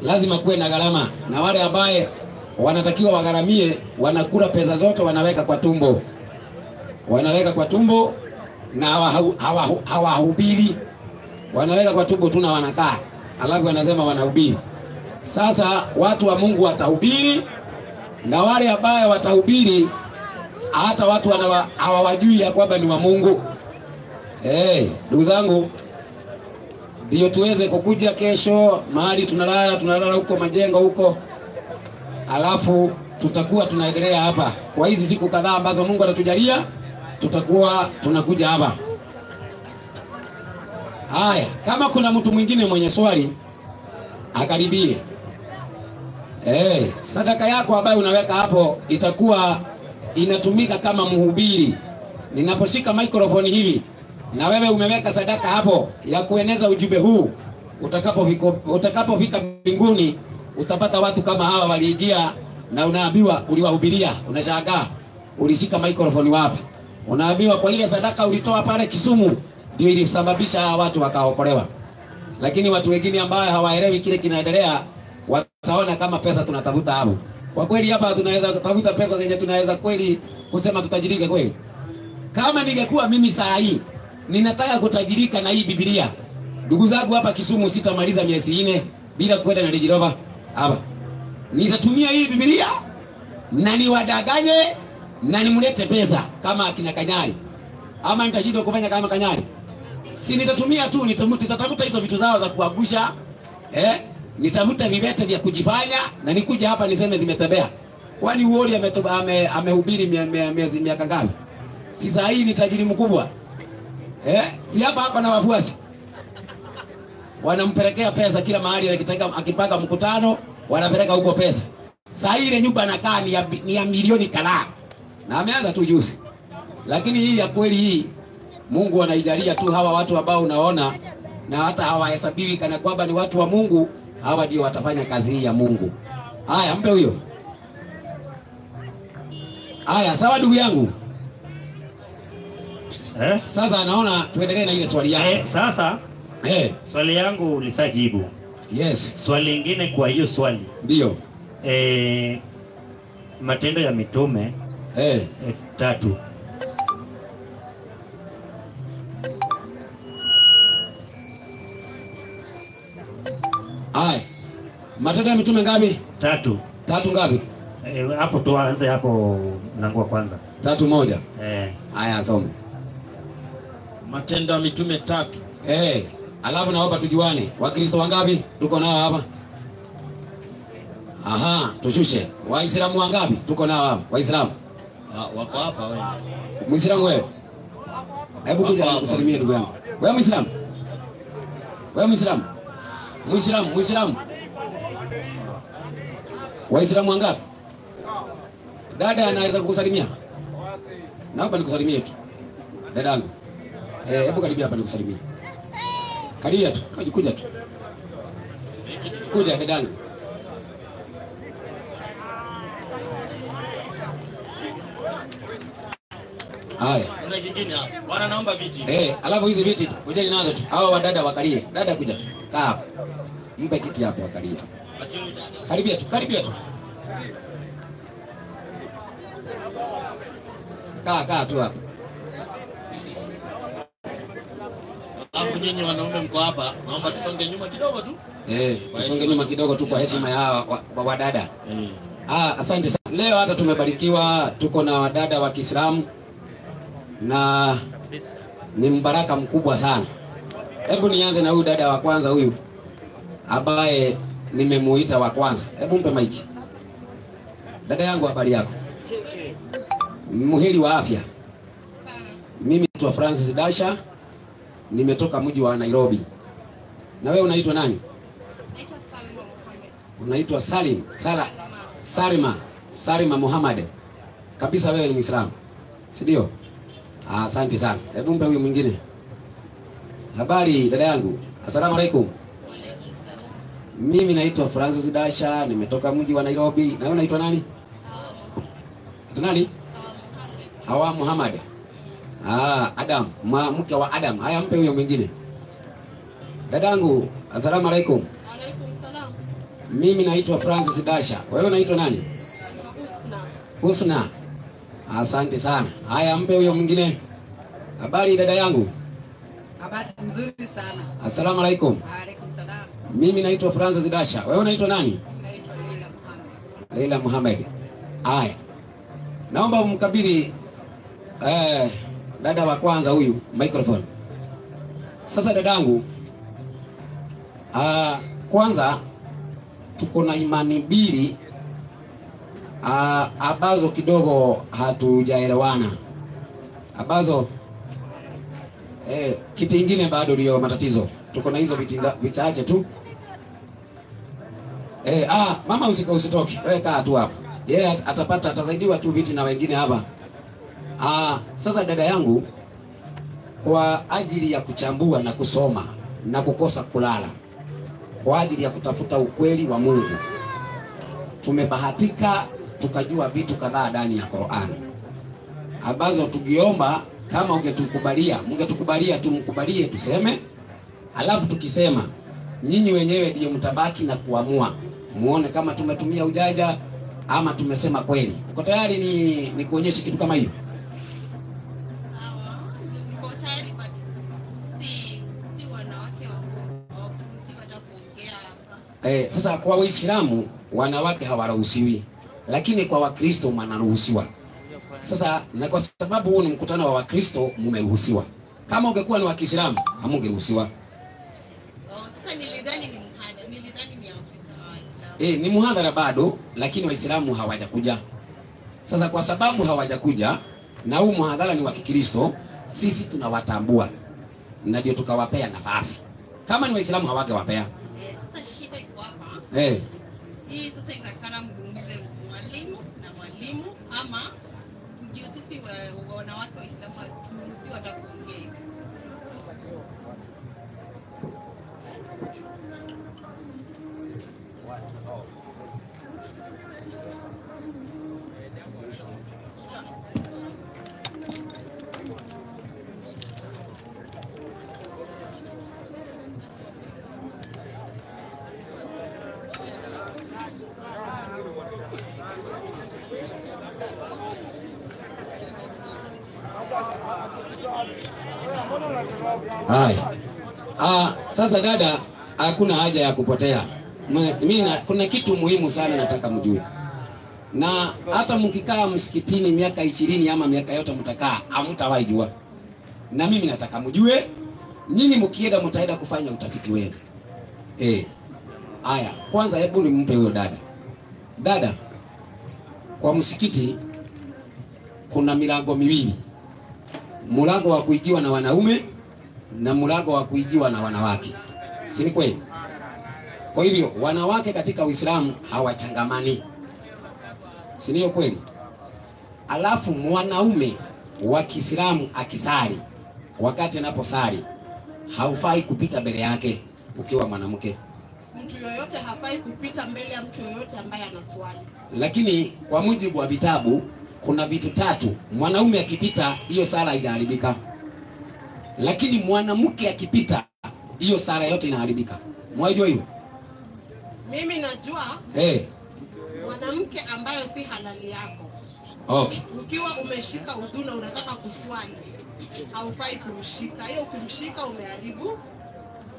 Lazima kuwe na gharama, na wale ambaye wanatakiwa wagharamie wanakula pesa zote, wanaweka kwa tumbo. Wanaweka kwa tumbo na hawahubiri. Wanaweka kwa tumbo tu na wanakaa. Alafu wanasema wanahubiri. Sasa watu wa Mungu watahubiri, na wale ambao watahubiri hata watu hawawajui ya kwamba ni wa Mungu. Ndugu zangu, ndio tuweze kukuja kesho mahali tunalala huko majengo huko. Alafu tutakuwa tunaendelea hapa kwa hizi siku kadhaa ambazo Mungu atatujalia, tutakuwa tunakuja hapa. Haya, kama kuna mtu mwingine mwenye swali akaribie. Sadaka yako ambayo unaweka hapo itakuwa inatumika kama mhubiri. Ninaposhika microphone hivi na wewe umeweka sadaka hapo ya kueneza ujumbe huu, utakapofika mbinguni utapata watu kama hawa waliingia na unaambiwa uliwahubiria. Unashangaa ulishika microphone wapi? Unaambiwa kwa ile sadaka ulitoa pale Kisumu ndio ilisababisha hawa watu wakaokolewa. Lakini watu wengine ambao hawaelewi kile kinaendelea wataona kama pesa tunatafuta hapo. Kwa kweli hapa tunaweza kutafuta pesa zenye tunaweza kweli kusema tutajirika kweli? Kama ningekuwa mimi saa hii ninataka kutajirika na hii Biblia, ndugu zangu hapa Kisumu sitamaliza miezi 4 bila kwenda na Range Rover hapa. Nitatumia hii Biblia na niwadanganye na nimlete pesa kama akina Kanyari. Ama nitashindwa kufanya kama Kanyari? Si nitatumia tu, nitatafuta hizo vitu zao za kuangusha. Nitafuta vivete vya kujifanya na nikuja hapa niseme zimetembea. Kwani uoli amehubiri miaka ngapi? Si saa hii ni tajiri mkubwa. Si hapa na wafuasi. Wanampelekea pesa kila mahali, akipanga mkutano wanapeleka huko pesa. Saa hii ile nyumba anakaa ni ya milioni kadhaa. Na ameanza tu juzi. Lakini hii ya kweli hii Mungu anaijalia tu hawa watu ambao unaona, na hata hawahesabiwi kana kwamba ni watu wa Mungu. Hawa ndio watafanya kazi hii ya Mungu. Haya, mpe huyo. Haya, sawa ndugu yangu. Sasa naona tuendelee na ile swali yako. Sasa swali yangu ulisajibu. Yes. Swali lingine kwa hiyo swali. Ndio. Matendo ya Mitume 3. Haya. Matendo ya Mitume ngapi? 3. 3 ngapi? Hapo tuanze hapo mlango wa kwanza. 3:1. Haya, soma. Matendo ya Mitume 3. Alafu naomba tujuane. Wakristo wangapi tuko nao hapa? Aha, tushushe. Waislamu wangapi tuko nao hapa? Waislamu Wako hapa wewe. Muislamu wewe? Hebu kuja kusalimia ndugu yangu. Wewe Muislamu? Wewe Muislamu? Muislamu. Waislamu wangapi? Dada anaweza kukusalimia? Naomba nikusalimie tu. Dadangu. Hebu karibia hapa nikusalimie. Karibia tu. Kuja tu. Kuja dadangu. Haya. Kuna kingine hapa. Bwana naomba viti. Alafu hizi viti kujeni nazo tu. Hao wadada wakalie. Dada kuja tu. Kaa hapa. Mpe kiti hapo wakalie. Karibia tu. Kaa tu hapa. Alafu nyinyi wanaume mko hapa, naomba tusonge nyuma kidogo tu. Tusonge nyuma kidogo tu kwa heshima ya hawa wadada. Asante sana. Leo hata tumebarikiwa, tuko na wadada wa Kiislamu na ni mbaraka mkubwa sana. Hebu nianze na huyu dada wa kwanza huyu ambaye nimemuita wa kwanza. Hebu mpe maiki. Dada yangu, habari yako? Muheri wa afya. Mimi naitwa Francis Dasha. Nimetoka mji wa Nairobi. Na wewe unaitwa nani? Unaitwa Salim. Salima Muhammad. Kabisa wewe ni Muislamu. Si ndio? Asante sana. Hebu mpe huyo mwingine. Habari dada yangu. Asalamu alaykum. Mimi naitwa Francis Dasha, nimetoka mji wa Nairobi. Na wewe unaitwa nani? Nani? Hawa Muhammad. Adam, mke wa Adam. Haya, mpe huyo mwingine. Dadangu, asalamu alaykum. Alaykum salam. Mimi naitwa Francis Dasha. Wewe unaitwa nani? Husna. Asante sana. Haya, mpe huyo mwingine. Habari dada yangu. Habari nzuri sana. Asalamu alaykum. Alaykum salam. Mimi naitwa Francis Dasha. Wewe unaitwa nani? Naitwa Leila Muhammad. Leila Muhammad. Haya. Naomba umkabidhi dada wa kwanza huyu microphone. Sasa dadangu, kwanza tuko na imani mbili ambazo kidogo hatujaelewana, ambazo kitu kingine bado ndio matatizo. Tuko na hizo vichache tu. Mama usitoke. Wewe kaa tu hapa. Yeye atasaidiwa tu viti na wengine hapa. Sasa dada yangu, kwa ajili ya kuchambua na kusoma na kukosa kulala, kwa ajili ya kutafuta ukweli wa Mungu, tumebahatika tukajua vitu kadhaa ndani ya Qur'an ambazo tukiomba kama mngetukubalia tumkubalie tuseme, alafu tukisema nyinyi wenyewe ndio mtabaki na kuamua muone kama tumetumia ujaja ama tumesema kweli. Uko tayari ni kuonyesha kitu kama hiyo? Sasa kwa Waislamu wanawake hawaruhusiwi, lakini kwa Wakristo wanaruhusiwa. Sasa na kwa sababu huu ni mkutano wa Wakristo, mmeruhusiwa. Kama ungekuwa ni wa Kiislamu hamungeruhusiwa. Sasa nilidhani ni muhadhara, nilidhani ni ya Wakristo na Waislamu. Ni muhadhara bado, lakini Waislamu hawajakuja. Sasa kwa sababu hawajakuja na huu muhadhara ni wa Kikristo, sisi tunawatambua na ndio tukawapea nafasi. Kama ni Waislamu hawangewapea. Sasa shida iko hapa. Hii sasa inakana mzungumze mwalimu na mwalimu, ama ndio sisi wanawake Waislamu haturuhusiwi hata kuongea. Sasa dada, hakuna haja ya kupotea. Mimi kuna kitu muhimu sana nataka mjue. Na hata mkikaa msikitini miaka 20 ama miaka yote mtakaa, hamtawahi jua. Na mimi nataka mjue, nyinyi mkienda mtaenda kufanya utafiti wenu. Haya, kwanza hebu nimpe huyo dada. Dada, kwa msikiti kuna milango miwili. Mlango wa kuingiwa na wanaume na mlango wa kuingiwa na wanawake. Si kweli? Kwa hivyo wanawake katika Uislamu hawachangamani. Si ndio kweli? Alafu mwanaume wa Kiislamu akisali, wakati anaposali haufai kupita mbele yake ukiwa mwanamke. Mtu yoyote hafai kupita mbele ya mtu yoyote ambaye anaswali. Lakini kwa mujibu wa vitabu kuna vitu tatu. Mwanaume akipita hiyo sala haijaharibika. Lakini mwanamke akipita hiyo sala yote inaharibika. Mwajua hiyo? Mimi najua. Mwanamke ambayo si halali yako. Okay. Ukiwa umeshika udhu na unataka kuswali, haufai kumshika. Hiyo kumshika umeharibu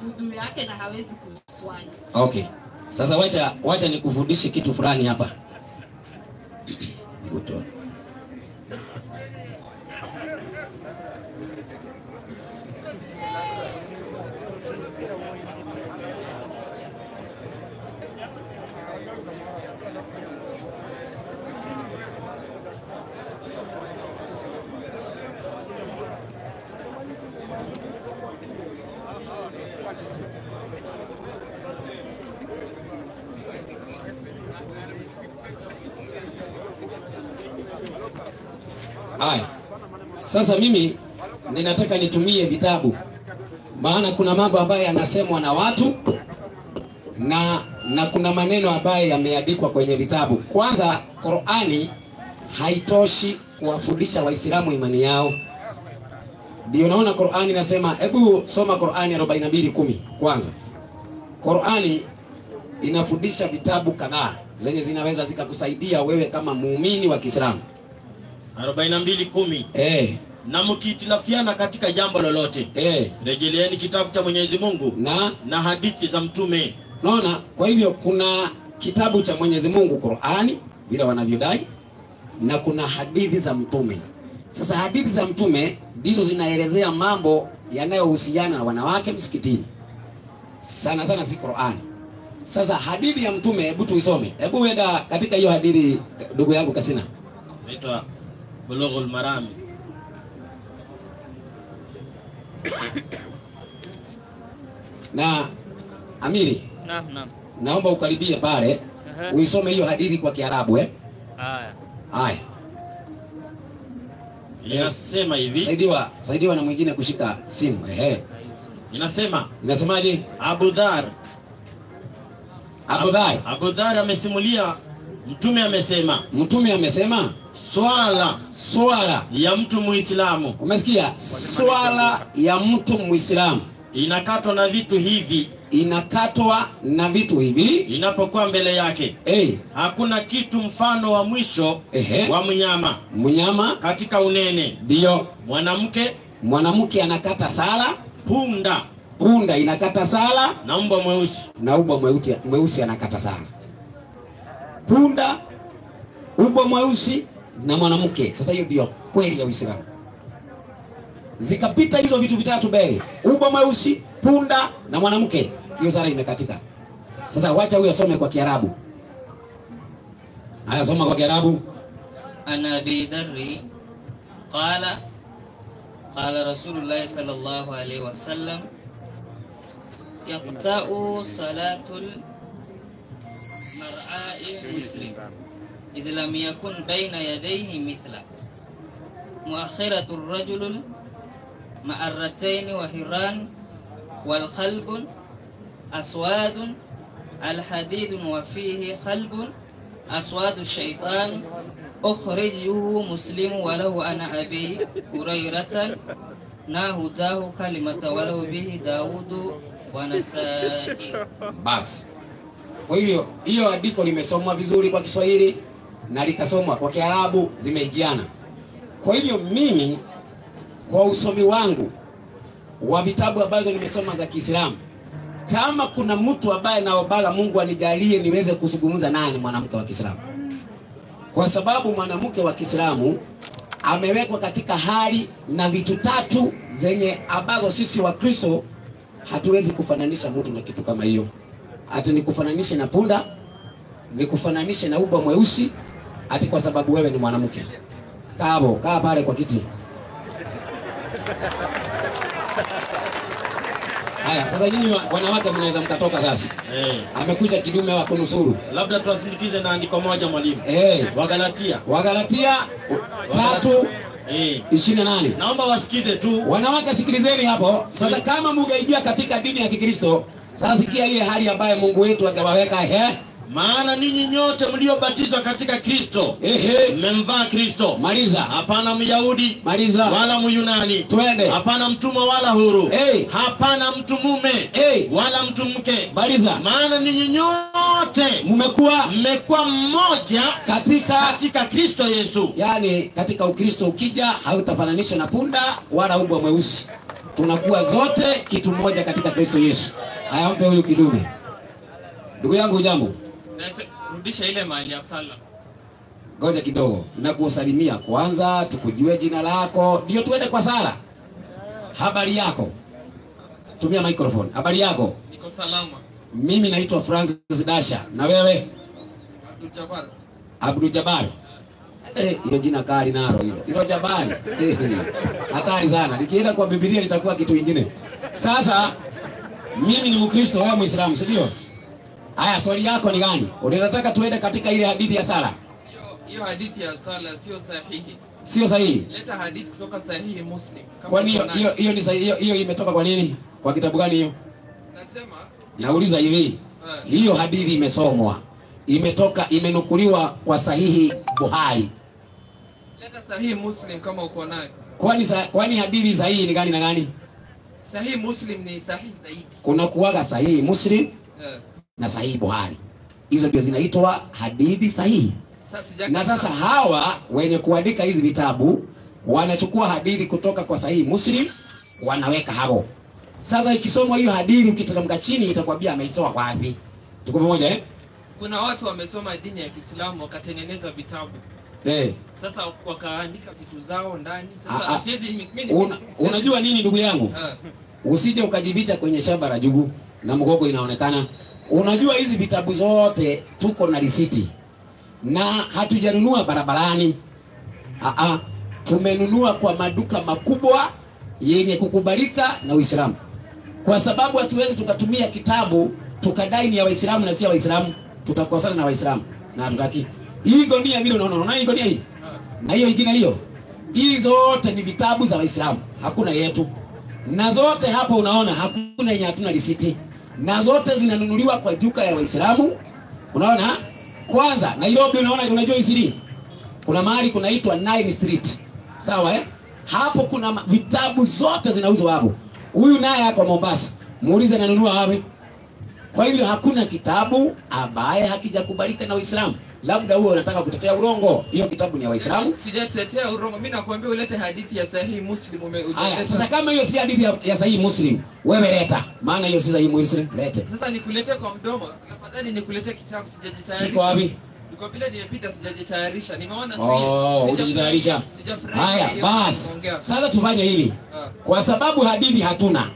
udhu yake na hawezi kuswali. Okay. Sasa wacha nikufundishe kitu fulani hapa. Haya. Sasa mimi ninataka nitumie vitabu. Maana kuna mambo ambayo yanasemwa na watu na kuna maneno ambayo yameandikwa kwenye vitabu. Kwanza, Qur'ani haitoshi kuwafundisha Waislamu imani yao. Ndio naona Qur'ani nasema, hebu soma Qur'ani 42:10 kwanza. Qur'ani inafundisha vitabu kadhaa zenye zinaweza zikakusaidia wewe kama muumini wa Kiislamu. 42:10. Na mkitilafiana katika jambo lolote, rejeleeni kitabu cha Mwenyezi Mungu na hadithi za mtume. Naona, kwa hivyo kuna kitabu cha Mwenyezi Mungu Qur'ani vile wanavyodai, na kuna hadithi za mtume. Sasa hadithi za mtume ndizo zinaelezea mambo yanayohusiana na wanawake msikitini. Sana sana si Qur'ani. Sasa hadithi ya mtume, hebu tuisome. Hebu wenda katika hiyo hadithi, ndugu yangu Kasina. Inaitwa Bulughul Marami. Na Amiri, Naam. naomba ukaribie pale uisome hiyo hadithi kwa Kiarabu Haya. Inasema hivi. Saidiwa na mwingine kushika simu. Inasemaje? Abu Dhar amesimulia, mtume amesema swala ya mtu Muislamu. Umesikia? Swala ya mtu Muislamu inakatwa na vitu hivi inapokuwa mbele yake. Hakuna kitu mfano wa mwisho wa mnyama katika unene. Ndio. Mwanamke anakata sala. Punda inakata sala. Na mbwa mweusi anakata sala. Punda, mbwa mweusi na mwanamke. Sasa hiyo ndio kweli ya Uislamu. Zikapita hizo vitu vitatu mbele, mbwa mweusi, punda na mwanamke, hiyo sala imekatika. Sasa wacha huyo asome kwa Kiarabu. Haya, soma kwa Kiarabu. Ana Abi Dharri qala Rasulullah sallallahu alaihi wasallam yaqta'u salatul mar'i muslim idh lam yakun bayna yadayhi mithla muakhiratu ar-rajul ma'arratayn wa hiran wal khalb aswad al-hadid wa fihi khalb aswad ash-shaytan ukhrijuhu muslim wa lahu ana abi hurairatan nahudahu kalimata wa lahu bihi daudu wa nasai. Basi kwa hivyo hiyo andiko limesomwa vizuri kwa Kiswahili na likasomwa kwa Kiarabu, zimeigiana. Kwa hivyo mimi kwa usomi wangu wa vitabu ambazo nimesoma za Kiislamu, kama kuna mtu ambaye naomba Mungu anijalie niweze kuzungumza naye mwanamke wa Kiislamu, kwa sababu mwanamke wa Kiislamu amewekwa katika hali na vitu tatu zenye ambazo sisi wa Kristo hatuwezi kufananisha mtu na kitu kama hiyo. Ati nikufananishe na punda, nikufananishe na mbwa mweusi, ati kwa sababu wewe ni mwanamke. Kaa pale kwa kiti. Haya, sasa nyinyi wanawake mnaweza mkatoka sasa. Amekuja kidume wa kunusuru. Labda tuwasindikize na andiko moja mwalimu. Wagalatia 3:28. Naomba wasikize tu. Wanawake sikilizeni hapo. Sasa kama mungeingia katika dini ya Kikristo, sasa sikia ile hali ambayo Mungu wetu angewaweka. Maana ninyi nyote mliobatizwa katika Kristo mmemvaa Kristo. Maliza. Hapana Myahudi. Maliza. Wala Myunani. Twende. Hapana mtumwa wala huru. Hapana mtu mume wala mtu mke. Maliza. Maana ninyi nyote mmekuwa mmoja katika Kristo Yesu. Yani katika Ukristo ukija hautafananisha na punda wala mbwa mweusi. Tunakuwa zote kitu moja katika Kristo Yesu. Haya, mpe huyu kidume. Ndugu yangu jambo. Rudisha ile mali ya sala. Ngoja kidogo. Nakusalimia kwanza, tukujue jina lako, ndio tuende kwa sala. Habari yako? Tumia microphone. Habari yako? Niko salama. Mimi naitwa Francis Dasha. Na wewe? Abdul Jabbar. Hilo jina kali nalo hilo. Hilo Jabbar. Hatari sana. Nikienda kwa Biblia litakuwa kitu kingine. Sasa mimi ni Mkristo, wewe Muislamu, si ndio? Haya, swali yako ni gani? Unataka tuende katika ile hadithi ya sala? Hiyo hadithi ya sala sio sahihi. Sio sahihi. Leta hadithi kutoka sahihi Muslim. Kwani hiyo ni sahihi? Hiyo imetoka kwa nini? Kwa kitabu gani hiyo? Nasema nauliza hivi. Hiyo hadithi imesomwa. Imetoka imenukuliwa kwa sahihi Buhari. Leta sahihi Muslim kama uko nayo. Kwani hadithi sahihi ni gani na gani? Sahihi Muslim ni sahihi zaidi. Kuna kuwaga sahihi Muslim na sahihi Buhari. Hizo ndio zinaitwa hadithi sahihi. Na sasa hawa wenye kuandika hizi vitabu wanachukua hadithi kutoka kwa sahihi Muslim wanaweka hapo. Sasa ikisomwa hiyo hadithi ukiteremka chini itakwambia ameitoa wapi. Tuko pamoja eh? Kuna watu wamesoma dini ya Kiislamu wakatengeneza vitabu. Sasa wakaandika vitu zao ndani. Sasa unajua nini ndugu yangu? Usije ukajibicha kwenye shamba la jugu na mgogo inaonekana. Unajua hizi vitabu zote tuko na risiti. Na hatujanunua barabarani. Tumenunua kwa maduka makubwa yenye kukubalika na Uislamu. Kwa sababu hatuwezi tukatumia kitabu tukadai ni ya Waislamu na si ya Waislamu, tutakosana na Waislamu. Na tutaki. Hii gonia vile unaona hii gonia hii. Na hiyo ingine hiyo. Hizo zote ni vitabu za Waislamu, hakuna yetu. Na zote hapo unaona hakuna yenye hatuna risiti. Na zote zinanunuliwa kwa duka ya Waislamu. Unaona? Kwanza Nairobi unajua isiri. Kuna mahali kunaitwa 9 Street. Sawa eh? Hapo kuna vitabu zote zinauzwa hapo. Huyu naye ako Mombasa. Muulize nanunua wapi? Kwa hivyo hakuna kitabu ambaye hakijakubalika na Uislamu. Labda wewe unataka kutetea urongo. Hiyo kitabu ni ya Waislamu. Sijatetea urongo. Mimi nakwambia ulete hadithi ya sahihi Muslim sasa kama hiyo si hadithi ya sahihi Muslim, wewe leta. Maana hiyo si sahihi Muslim, lete. Sasa nikulete kwa mdomo. Afadhali nikulete kitabu sijajitayarisha. Kiko wapi? Niko bila nimepita sijajitayarisha. Nimeona tu hujajitayarisha. Haya, basi. Sasa tufanye hivi. Kwa sababu hadithi hatuna.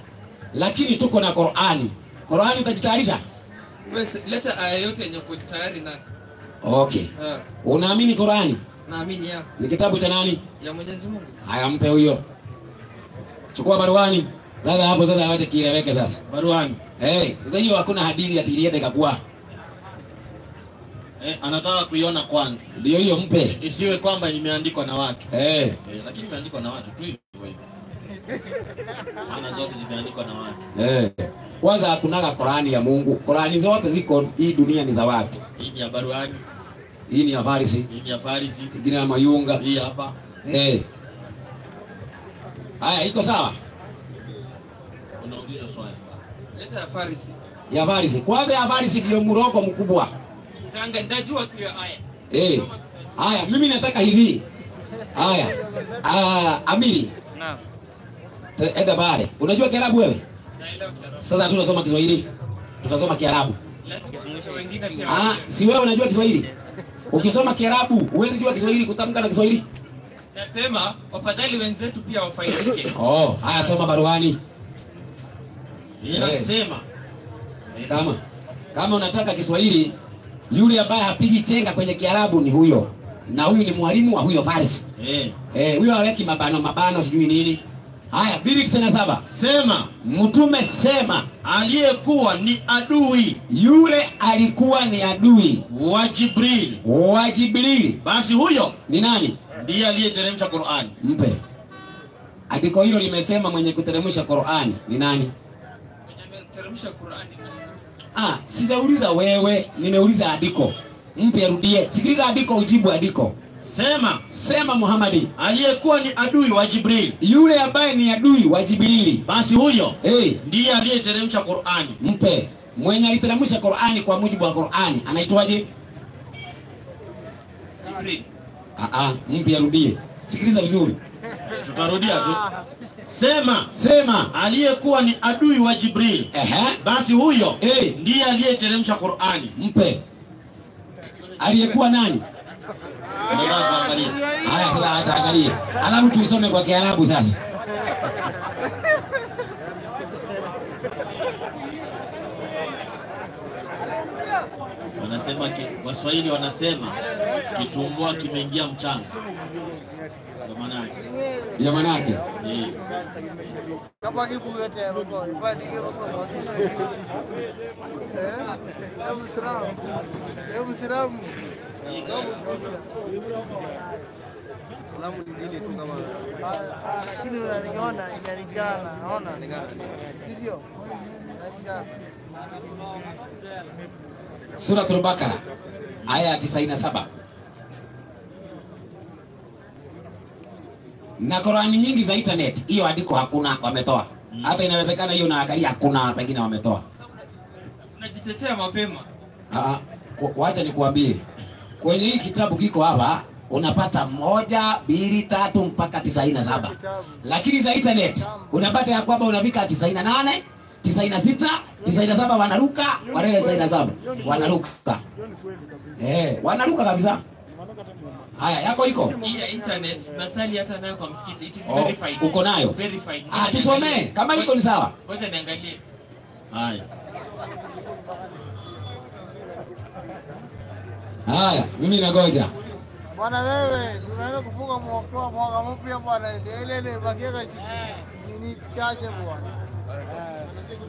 Lakini tuko na Qur'ani. Qur'ani utajitayarisha? Wewe leta aya yote yenye kujitayari na. Okay. Unaamini Qur'ani? Naamini ya. Ni kitabu cha nani? Ya Mwenyezi Mungu. Haya, mpe huyo. Chukua baruani. Sasa hapo sasa awache kieleweke sasa. Baruani. Sasa hiyo hakuna hadithi ya tiliende kakua. Anataka kuiona kwanza. Ndio hiyo mpe. Isiwe kwamba nimeandikwa na watu. Lakini imeandikwa na watu tu hivyo. Maana zote zimeandikwa na watu. Kwanza hakunaga Qur'ani ya Mungu. Qur'ani zote ziko hii dunia ni za watu. Hii ni ya Baruani. Hii ni ya Farisi. Hii ni ya Farisi. Hii ni ya Mayunga. Hii hapa. Haya, iko sawa? Unauliza swali. Leta ya Farisi. Ya Farisi. Kwanza ya Farisi ndio mroko mkubwa. Tanga ndajua tu ya aya. Haya, mimi nataka hivi. Haya. Amiri. Naam. Eda bare. Unajua Kiarabu wewe? Naelewa Kiarabu. Sasa tutasoma Kiswahili. Tutasoma Kiarabu. Wengine pia. Si wewe unajua Kiswahili? Ukisoma Kiarabu, huwezi jua Kiswahili kutamka na Kiswahili? Nasema wafadhali wenzetu pia wafaidike. Haya, soma baruani. Inasema kama unataka Kiswahili, yule ambaye hapigi chenga kwenye Kiarabu ni huyo. Na huyu ni mwalimu wa huyo Farisi. Huyo haweki mabano sijui nini. Haya, 2:97. Sema, mtume sema, aliyekuwa ni adui. Yule alikuwa ni adui wa Jibril. Wa Jibril. Basi huyo ni nani? Ndiye aliyeteremsha Qur'ani. Mpe. Andiko hilo limesema mwenye kuteremsha Qur'ani ni nani? Mwenye kuteremsha Qur'ani. Sijauliza wewe, nimeuliza andiko. Mpe arudie. Sikiliza andiko ujibu andiko. Sema Muhammadi, aliyekuwa ni adui wa Jibril. Yule ambaye ni adui wa Jibrili. Basi huyo ndiye aliyeteremsha Qur'ani. Mpe. Mwenye aliteremsha Qur'ani kwa mujibu wa Qur'ani anaitwaje? Jibril. Mpe arudie. Sikiliza vizuri. Tutarudia tu. Sema aliyekuwa ni adui wa Jibril. Basi huyo ndiye aliyeteremsha Qur'ani. Mpe. Aliyekuwa nani? Haya, sasa acha angalie. Alafu tuisome kwa Kiarabu sasa. Wanasema Waswahili wanasema kitumbua kimeingia mchanga. Ndio maana yake. Kapag ibuhat ya bako, pwede ko ko. Muslim. Islamu dini tu kama. Lakini unaniona inalingana, naona. Sivyo? Suratul Baqara aya 97. Na Qur'ani nyingi za internet hiyo andiko hakuna wametoa. Hata inawezekana hiyo naangalia hakuna pengine wametoa. Unajitetea mapema. Wacha nikuambie. Kwenye hii kitabu kiko hapa unapata 1, 2, 3 mpaka 97. Lakini za internet unapata ya kwamba unafika 98, 96, 97 wanaruka, wale 97 wanaruka. Wanaruka kabisa. Haya yako iko? Hii ya internet nasali hata nayo kwa msikiti. It is verified. Uko nayo? Verified. Tusomee kama iko ni sawa. Ngoja niangalie. Haya, mimi nagoja. Bwana wewe, tunaenda kufunga mwaka mpya bwana. Ile bakia ni chache bwana.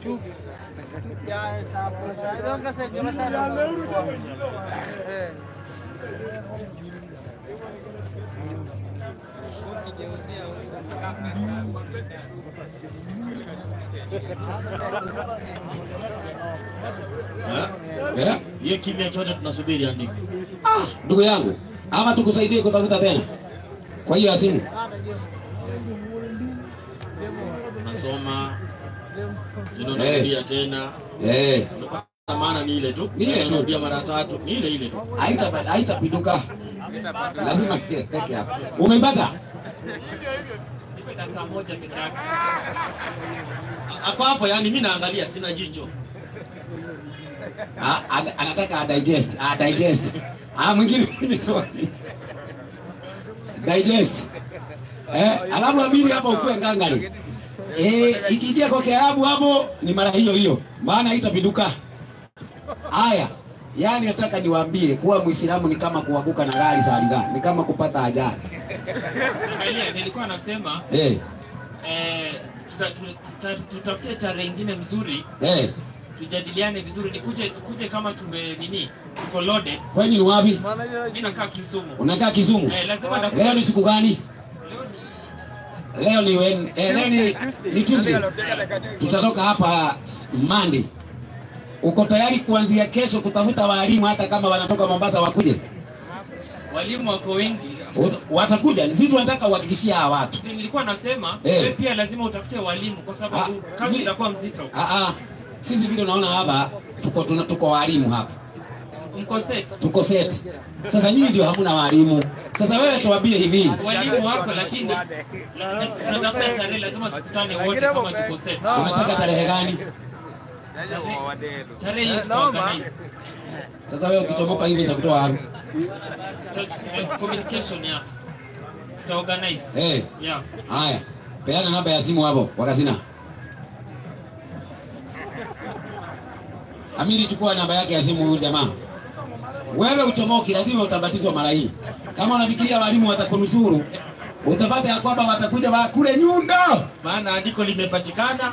Chuki. Ya sababu sasa ndio kasema sana. Ye kimya chote tunasubiri andiko. Ndugu yangu, ama tukusaidie kutafuta tena kwa hiyo simu. Nasoma. Tunarudia tena. Maana ni ile tu. Ile tu ndio mara 3. Ni ile tu. Haitapiduka. Lazima peke hapo. Umepata? Nipe dakika moja peke yake. Hapo hapo yani mimi naangalia sina jicho. Anataka digest. Mwingine swali. Digest. Alafu amini hapa ukue ngangari. Ikija kwa Kiarabu hapo ni mara hiyo. Maana haitapiduka. Haya. Yaani nataka niwaambie kuwa Muislamu ni kama kuanguka na gari saa gani, ni kama kupata ajali. Angalia, nilikuwa nasema tutafutie tarehe nyingine mzuri. Tujadiliane vizuri, nikuje kama tuko loaded. Kwani ni wapi? Mimi nakaa Kisumu. Unakaa Kisumu? Lazima leo ni siku gani? Leo ni Tuesday. Tutatoka hapa Monday. Uko tayari kuanzia kesho kutafuta walimu hata kama wanatoka Mombasa wakuje? Walimu wako wengi. Watakuja. Sisi tunataka uhakikishie hawa watu. Nilikuwa nasema wewe pia lazima utafute walimu kwa sababu kazi itakuwa mzito. Sisi vile unaona hapa tuko walimu hapa. Mko set. Tuko set. Sasa nyinyi ndio hamuna walimu. Sasa wewe tuambie hivi. Walimu wako lakini tunatafuta tarehe, lazima tukutane wote kama tuko set. Unataka tarehe gani? Tarehe sasa wewe ukitomoka hivi itakutoa hapo. Communication ya. Tuta organize. Yeah. Haya. Peana namba ya simu hapo wakazina. Amiri chukua namba yake ya simu huyu jamaa. Wewe uchomoki lazima utabatizwa mara hii. Kama unafikiria walimu watakunusuru, utapata ya kwamba watakuja kule Nyundo. Maana andiko limepatikana,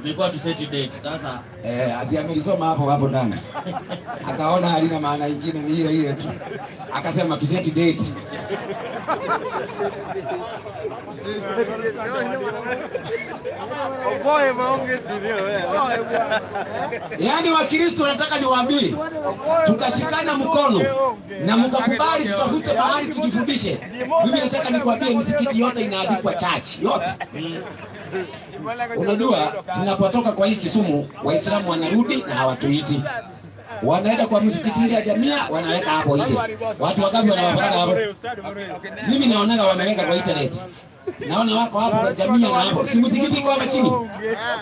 imekuwa tu set date. Sasa asiamelisoma hapo ndani. Akaona halina maana nyingine ni ile tu. Akasema tu set date. Yaani Wakristo nataka niwaambie, tukashikana mkono na mkakubali tutafute mahali tujifundishe. Mimi nataka nikwambie misikiti yote inaandikwa church yote. Unajua tunapotoka kwa hii Kisumu, Waislamu wanarudi na hawatuiti. Wanaenda kwa msikiti ile ya Jamia, wanaweka hapo nje. Watu wakazi wanawapata hapo. Mimi naonaga wameweka kwa internet. Naona wako hapo kwa Jamia na hapo. Si msikiti iko hapa chini.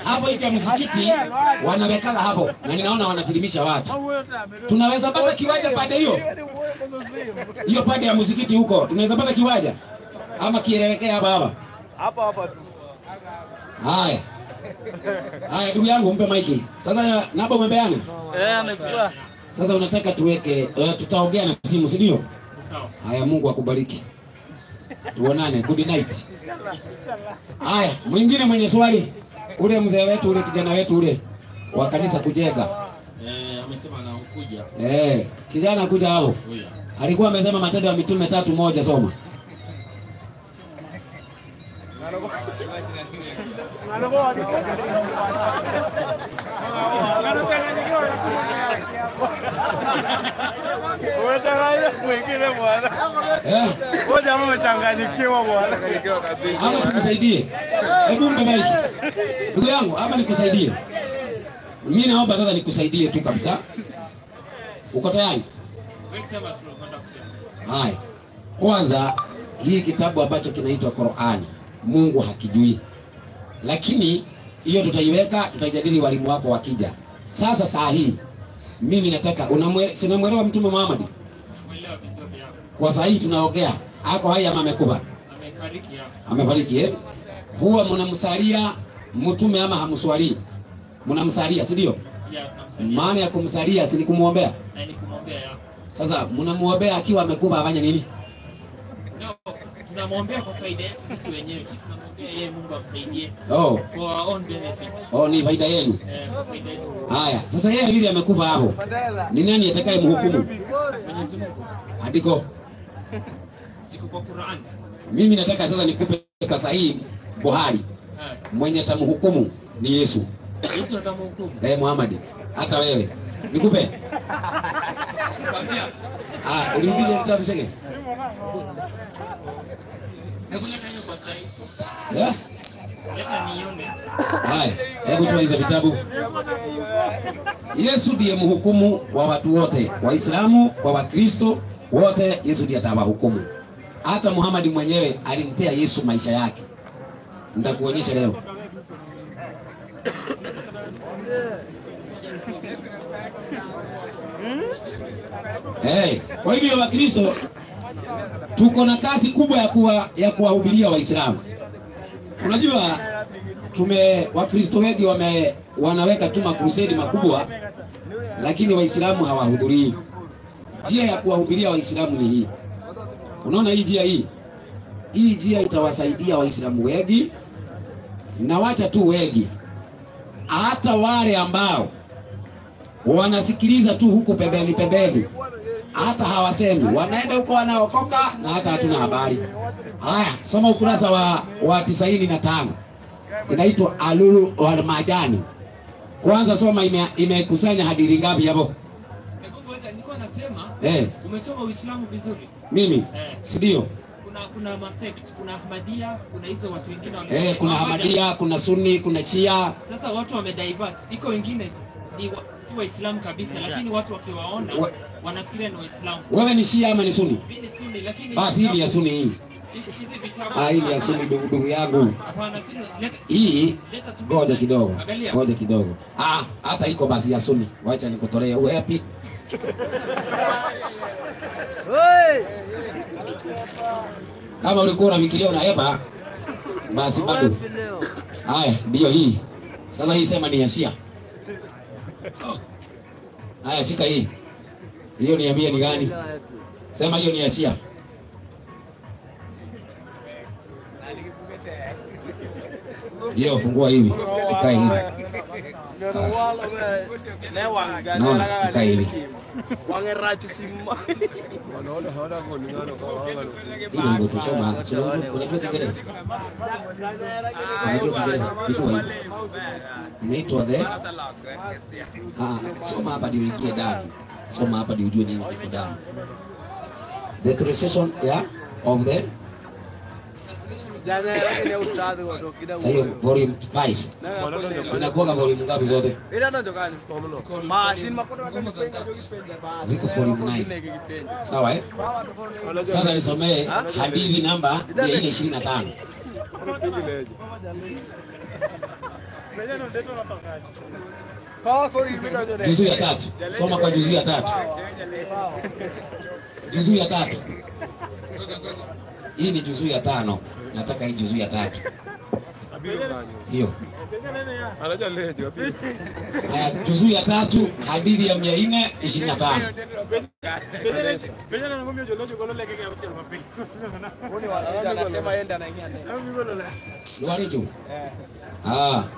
Hapo hicho msikiti wanaweka hapo na ninaona wanasilimisha watu. Tunaweza pata kiwanja pande hiyo. Hiyo pande ya msikiti huko. Tunaweza pata kiwanja ama kielekea hapa. Hapa tu. Haya. Ndugu yangu mpe maiki. Sasa nabo umepeana? Amekuwa. Sasa unataka tuweke tutaongea na simu, si ndio? Sawa. Haya, Mungu akubariki. Tuonane. Good night. Haya, mwingine mwenye swali? ule mzee wetu ule kijana wetu ule wa kanisa kujenga. Amesema anakuja. Kijana kuja hapo. Alikuwa amesema Matendo ya Mitume 3:1 soma. Umechanganyikiwa bwana. Ama nikusaidie. Hebu mtamaiki. Ndugu yangu, ama nikusaidie. Mimi naomba sasa nikusaidie tu kabisa. Uko tayari? Hai. Kwanza hii kitabu ambacho kinaitwa Qur'ani, Mungu hakijui. Lakini hiyo tutaiweka, tutajadili walimu wako wakija. Sasa saa hii mimi nataka sinamuelewa Mtume Muhammad. Kwa saa hii tunaongea, ako hai ama amekufa? Amefariki. Amefariki Huwa mnamsalia mtume ama hamswali? Mnamsalia, si ndio? Maana ya kumsalia si ni kumuombea? Ni kumuombea. Sasa mnamuombea akiwa amekufa afanye nini? Tunamwombea kwa faida yetu sisi wenyewe. Sisi tunamwombea yeye Mungu amsaidie. For our own benefit. Ni faida yenu. Faida yetu. Haya, sasa yeye vile amekufa hapo. Ni nani atakaye mhukumu? Mwenyezi Mungu. Andiko. Siku kwa Qur'an. Mimi nataka sasa nikupe kwa sahihi Buhari. Mwenye atamhukumu ni Yesu. Yesu atamhukumu. Muhammad. Hata wewe. Nikupe. Ulirudisha kitabu chake? Haya, hebu toa hizo vitabu. Yesu ndiye mhukumu wa watu wote, Waislamu kwa Wakristo wote. Yesu ndiye atawahukumu. Hata Muhammad mwenyewe alimpea Yesu maisha yake. Nitakuonyesha leo. Kwa hivyo Wakristo tuko na kazi kubwa ya kuwahubiria Waislamu. Unajua Wakristo wengi wanaweka tu makrusedi makubwa, lakini Waislamu hawahudhurii. Njia ya kuwahubiria Waislamu ni hii. Unaona hii njia hii? Hii njia itawasaidia Waislamu wengi, na wacha tu wengi, hata wale ambao wanasikiliza tu huko pembeni, hata hawasemi, wanaenda huko wanaokoka na hata hatuna habari. Haya, soma ukurasa wa 95. Inaitwa Alulu wal Majani. Kwanza soma imekusanya hadithi ngapi hapo? Nilikuwa nasema, umesoma Uislamu vizuri. Mimi? Si ndio? Kuna masect, kuna Ahmadiyya, kuna hizo watu wengine wame kuna Ahmadiyya, kuna Sunni, kuna Shia. Sasa watu wamedivert. Iko wengine si Waislamu kabisa, lakini watu wakiwaona wanafikiria ni Waislamu. Wewe ni Shia ama ni Sunni? Mimi ni Sunni, lakini basi hii ni ya Sunni hii. Hii ni ya Sunni ndugu yangu. Hapana, hii ngoja kidogo. Ngoja kidogo. Hata iko basi ya Sunni. Wacha nikutolee uhepi. Kama ulikuwa unafikiria unahepa, basi bado. Haya, ndio hii. Sasa hii sema ni ya Shia. Haya, shika hii. Hiyo niambie ni gani? Sema hiyo ni ya Shia. Hiyo fungua hivi. Ikae hivi. No, ikae hivi. Hiyo ndio tusoma. Unajua Kiingereza? Unajua Kiingereza? Kitu hivi. Inaitwa the soma hapa ndio ingie ndani. Soma hapa ndio ujue nini kiko ndani. The translation of the Sayo volume 5. Zinakuwa volume ngapi zote? Ziko volume 9. Sawa Sasa nisomee hadithi namba 25. Juzu ya 3. Soma kwa juzu ya 3. Juzu ya 3. Hii ni juzu ya 5. Nataka hii juzu ya 3. Hiyo. Haya, juzu ya 3 hadithi ya 425.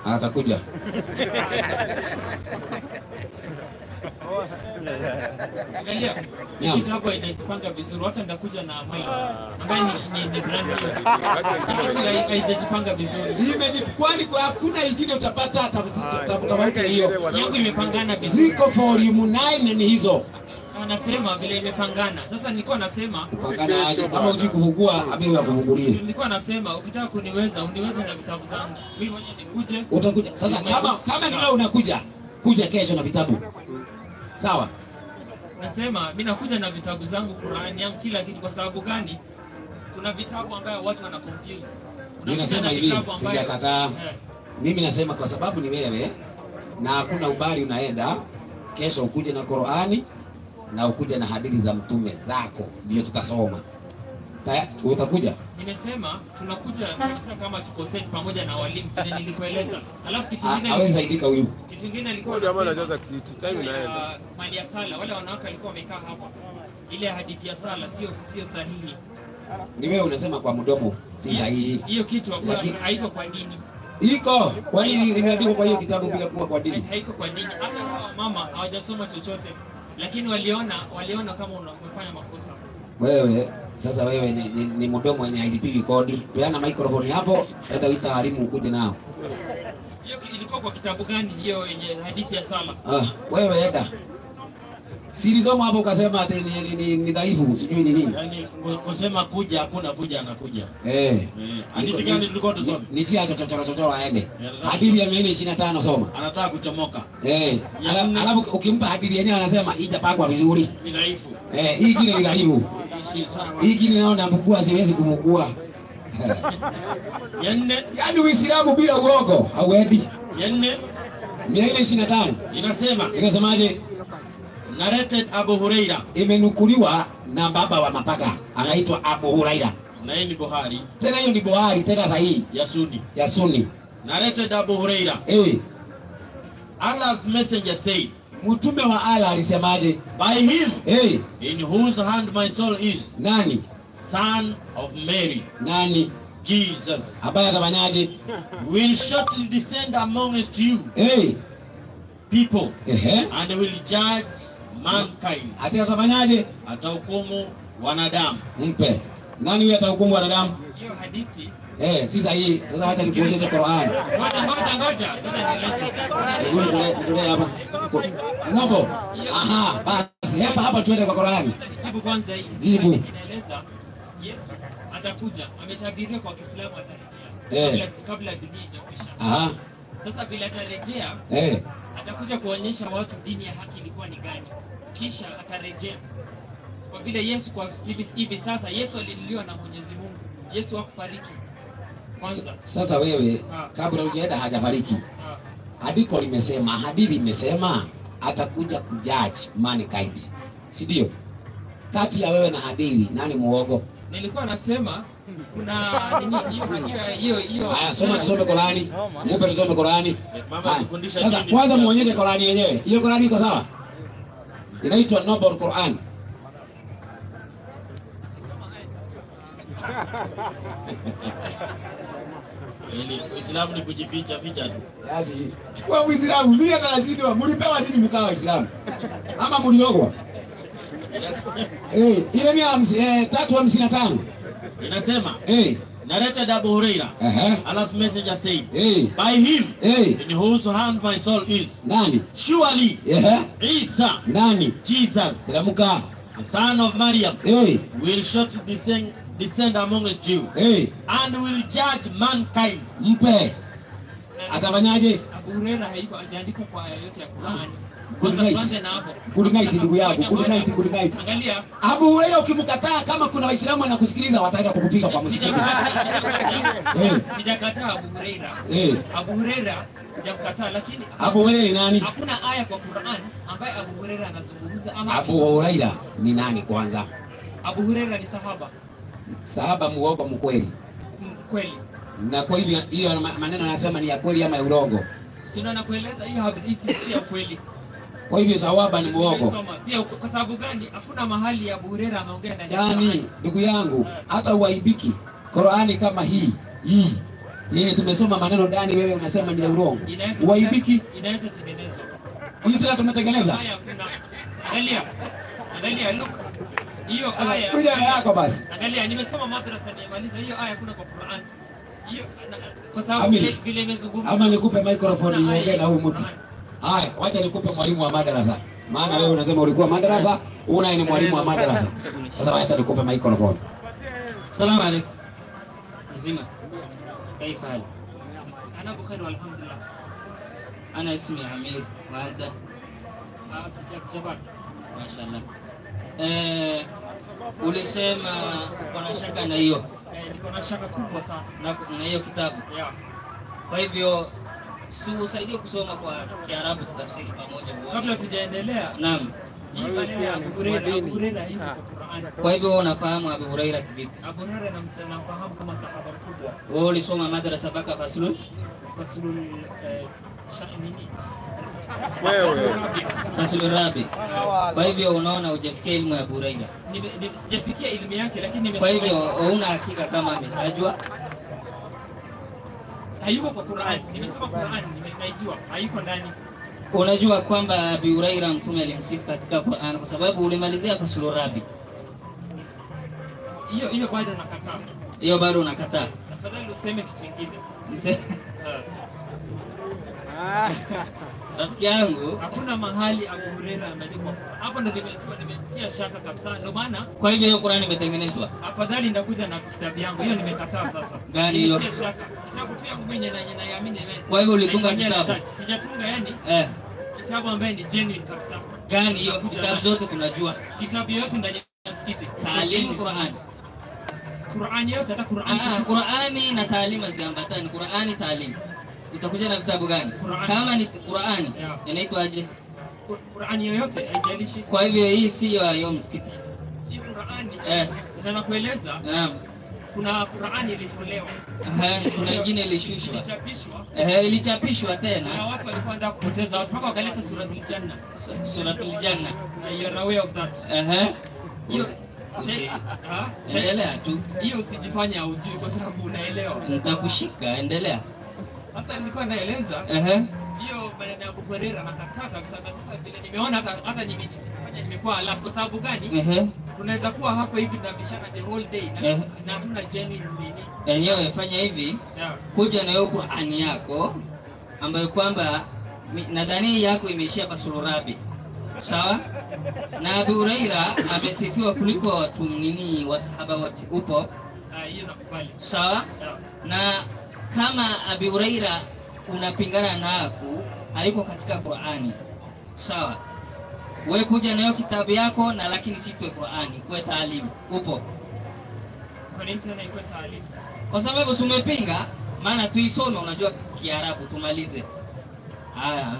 Atakuja. Angalia. Naam. Kitu hapo inajipanga vizuri. Wacha ndakuja na mail. Ambaye ni brand hiyo. Haijajipanga vizuri. Kwani kwa hakuna ingine utapata tofauti hiyo. Yangu imepangana vizuri. Ziko volume 9 na ni hizo. Anasema vile imepangana. Sasa nilikuwa nasema kupangana aje kama uji kufungua abiwe akufungulie. Nilikuwa nasema ukitaka kuniweza uniweze na vitabu zangu. Mimi mwenyewe nikuje. Utakuja. Sasa kama ni wewe unakuja, kuja kesho na vitabu. Sawa? Nasema mimi nakuja na vitabu zangu, Qur'ani yangu, kila kitu. Kwa sababu gani? Kuna vitabu ambayo watu wana confuse. Mimi nasema hivi, sijakataa. Mimi nasema kwa sababu ni wewe na hakuna ubali unaenda, kesho ukuje na Qur'ani na ukuje na hadithi za mtume zako ndio tutasoma. Utakuja? Nimesema tunakuja kama tuko set pamoja na walimu vile nilikueleza. Alafu kitu kingine hawezi saidika huyu. Kitu kingine alikuwa jamaa anajaza kitu time inaenda. Mali ya sala, wale wanawake walikuwa wamekaa hapa. Ile hadithi ya sala sio sahihi. Ni wewe unasema kwa mdomo si sahihi. Hiyo kitu haiko kwa dini. Iko. Kwa nini imeandikwa kwa hiyo kitabu bila kuwa kwa dini? Haiko kwa dini. Hata kama mama hawajasoma chochote, lakini waliona kama umefanya makosa. Wewe sasa wewe ni mdomo wenye hailipi kodi. Peana microphone hapo, hata wita walimu ukuje nao. Hiyo ilikuwa kwa kitabu gani hiyo yenye hadithi ya sala? Wewe enda. Silizoma hapo ukasema ati ni dhaifu, sijui ni nini. Yaani kusema kuja hakuna kuja anakuja. Hadithi gani tulikuwa tusome? Ni tia chochoro aende. Hadithi ya 25 soma. Anataka kuchomoka. Alafu ukimpa hadithi yenyewe anasema ijapangwa vizuri. Ni dhaifu. Hii kile ni dhaifu. Hii kile naona mkuu siwezi kumugua. Yaani Uislamu bila uogo hauendi. 425 inasemaje? Narrated Abu Huraira. Imenukuliwa na baba wa mapaka anaitwa Abu Huraira. Na hii ni Buhari. Tena hiyo ni Buhari tena sahihi. Ya Sunni. Narrated Abu Huraira. Allah's messenger said, mtume wa Allah alisemaje? By him, in whose hand my soul is. Nani? Son of Mary. Nani? Jesus. Ambaye atafanyaje? Will shortly descend amongst you. People. And will judge mankind. Atafanyaje? Atahukumu wanadamu. Mpe. Nani huyo atahukumu wanadamu? Hiyo hadithi. Si sahihi. Sasa acha nikuonyeshe Qur'an. Ngoja Ngoja hapa. Ngopo. Basi hapa tuende kwa Qur'an. Jibu kwanza hii. Jibu. Inaeleza Yesu atakuja, ametabiriwa kwa Kiislamu atarejea. Kabla dunia ijakwisha. Sasa bila atarejea, atakuja kuonyesha watu dini ya haki ilikuwa ni gani. Kisha atarejea. Kwa vile Yesu kwa hivi sasa Yesu alililiwa na Mwenyezi Mungu. Yesu hakufariki. Kwanza. Sasa wewe kabla hujaenda hajafariki. Hadithi imesema atakuja kujudge mankind. Si ndio? Kati ya wewe na hadithi nani muogo? Nilikuwa nasema kuna hiyo. Tusome Qur'ani. Mupe tusome Qur'ani. Sasa kwanza muonyeshe Qur'ani yenyewe. Hiyo Qur'ani iko sawa? Inaitwa Noble Qur'an. Uislamu ni kujificha ficha tu. Yaani kwa Uislamu mimi hata lazima mlipewa nini mkawa Waislamu? Ama mlilogwa? Ile 355 inasema narrated Abu Huraira. Allah's messenger said, by him, in whose hand my soul is. Nani? Surely, Isa. Nani? Jesus. Teremka. The son of Maryam. Will shortly descend amongst you. And will judge mankind. Mpe. Atafanyaje? Abu Huraira haiko hajaandikwa kwa yote ya Qur'ani. Good night ndugu yangu. Good night. Angalia. Abu Huraira ukimkataa kama kuna Waislamu wanakusikiliza wataenda kukupiga kwa msikiti. Sijakataa Abu Huraira. Abu Huraira sijamkataa, lakini Abu Huraira ni nani? Hakuna aya kwa Qur'an ambaye Abu Huraira anazungumza ama Abu Huraira ni nani kwanza? Abu Huraira ni sahaba. Sahaba muogo mkweli. Kweli. Na kwa hivyo hiyo maneno anasema ni ya kweli ama ya urongo? Sina nakueleza hiyo hadithi si ya kweli. Kwa hivyo sahaba ni muogo. Sio kwa sababu gani? Hakuna mahali ya Abu Huraira ameongea ndani. Yaani ndugu yangu hata uaibiki Qur'ani kama hii Yeye tumesoma maneno ndani, wewe unasema ni urongo. Uaibiki. Inaweza tengenezwa. Hii tena tumetengeneza. Angalia look. Hiyo aya. Kuja yako basi. Angalia nimesoma madrasa nimaliza hiyo aya kuna kwa Qur'an. Hiyo kwa sababu vile imezungumza. Ama nikupe microphone niongee na huyu mtu. Haya, wacha nikupe mwalimu wa madrasa. Maana wewe unasema ulikuwa madrasa, una ni mwalimu wa madrasa. Sasa wacha nikupe microphone. Salamu alaykum. Zima. كيف حالك؟ أنا بخير والحمد لله. أنا اسمي عمير وأنت؟ عبد الجبار. ما شاء الله. Ulisema uko na shaka na hiyo? Niko na shaka kubwa sana na hiyo kitabu. Yeah. Kwa hivyo si usaidie kusoma kwa Kiarabu tutafsiri pamoja. Kabla tujaendelea. Naam. Hii maneno ya Abu Huraira iko kwa Qur'an. Kwa hivyo unafahamu Abu Huraira kivipi? Abu Huraira namfahamu kama sahaba mkubwa. Wewe ulisoma madrasa mpaka faslun nini? Faslun Rabi. Kwa hivyo unaona hujafikia elimu ya Abu Huraira. Sijafikia elimu yake lakini kwa hivyo huna hakika kama ametajwa. Hayuko kwa Qur'an. Nimesoma Qur'an, nimeijua. Hayuko ndani. Unajua kwamba Abu Huraira mtume alimsifu katika Qur'an kwa sababu ulimalizia faslun Rabi. Hiyo bado nakataa. Hiyo bado unakataa. Tafadhali useme kitu kingine. Rafiki yangu, hakuna mahali Abu Huraira ameandikwa. Hapo ndio nimetia shaka kabisa. Ndio maana kwa hivyo hiyo Qur'an imetengenezwa. Afadhali ndakuja na kitabu yangu. Hiyo nimekataa sasa. Gani hiyo? Nimetia shaka. Kitabu tu yangu mwenyewe naamini. Kwa hivyo ulitunga kitabu? Sijatunga yani. Kitabu ambaye ni genuine kabisa. Gani hiyo? Kitabu zote tunajua. Kitabu yote ndani ya msikiti. Taalimu Qur'an. Qur'an yote hata Qur'an. Qur'ani na taalima ziambatani. Qur'ani taalimu. Utakuja na vitabu gani? Kama ni Qur'ani inaitwaje? Qur'ani yoyote haijalishi. Kwa hivyo hii sio hiyo msikiti. Hii Qur'ani nakueleza. Naam. Kuna Qur'ani ilitolewa. Kuna nyingine ilishushwa. Ilichapishwa. Ilichapishwa tena. Na watu walikuwa wanataka kupoteza watu mpaka wakaleta suratul Janna. Suratul Janna. You are aware of that. Hiyo endelea tu. Hiyo usijifanye hujui kwa sababu unaelewa. Nitakushika, endelea. Sasa nilikuwa naeleza hiyo maneno ya Abu Huraira nakataa kabisa. Sasa vile nimeona hata nimekuwa alert kwa sababu gani? Tunaweza kuwa hapo hivi tunabishana the whole day na hatuna genuine nini. Enyewe fanya hivi. Kuja na hiyo Qur'ani yako ambayo kwamba nadhani yako imeishia faslun Rabi. Sawa? Na Abu Huraira amesifiwa kuliko watu nini wasahaba wote. Upo? Hiyo nakubali. Sawa? Na kama Abu Huraira unapingana nako haiko katika Qur'ani. Sawa? Wewe kuja nayo kitabu yako na lakini si kwa Qur'ani, kwa taalimu. Upo? Kwa nini tena iko taalimu? Kwa sababu umepinga, maana tuisome unajua Kiarabu tumalize. Haya.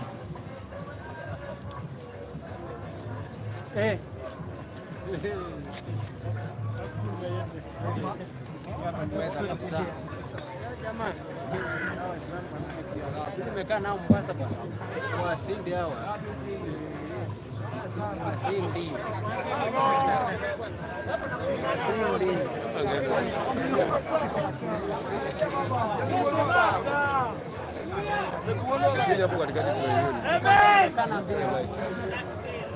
Jamani, nimekaa nao Mombasa bwana. Wasindi hawa. Wasindi.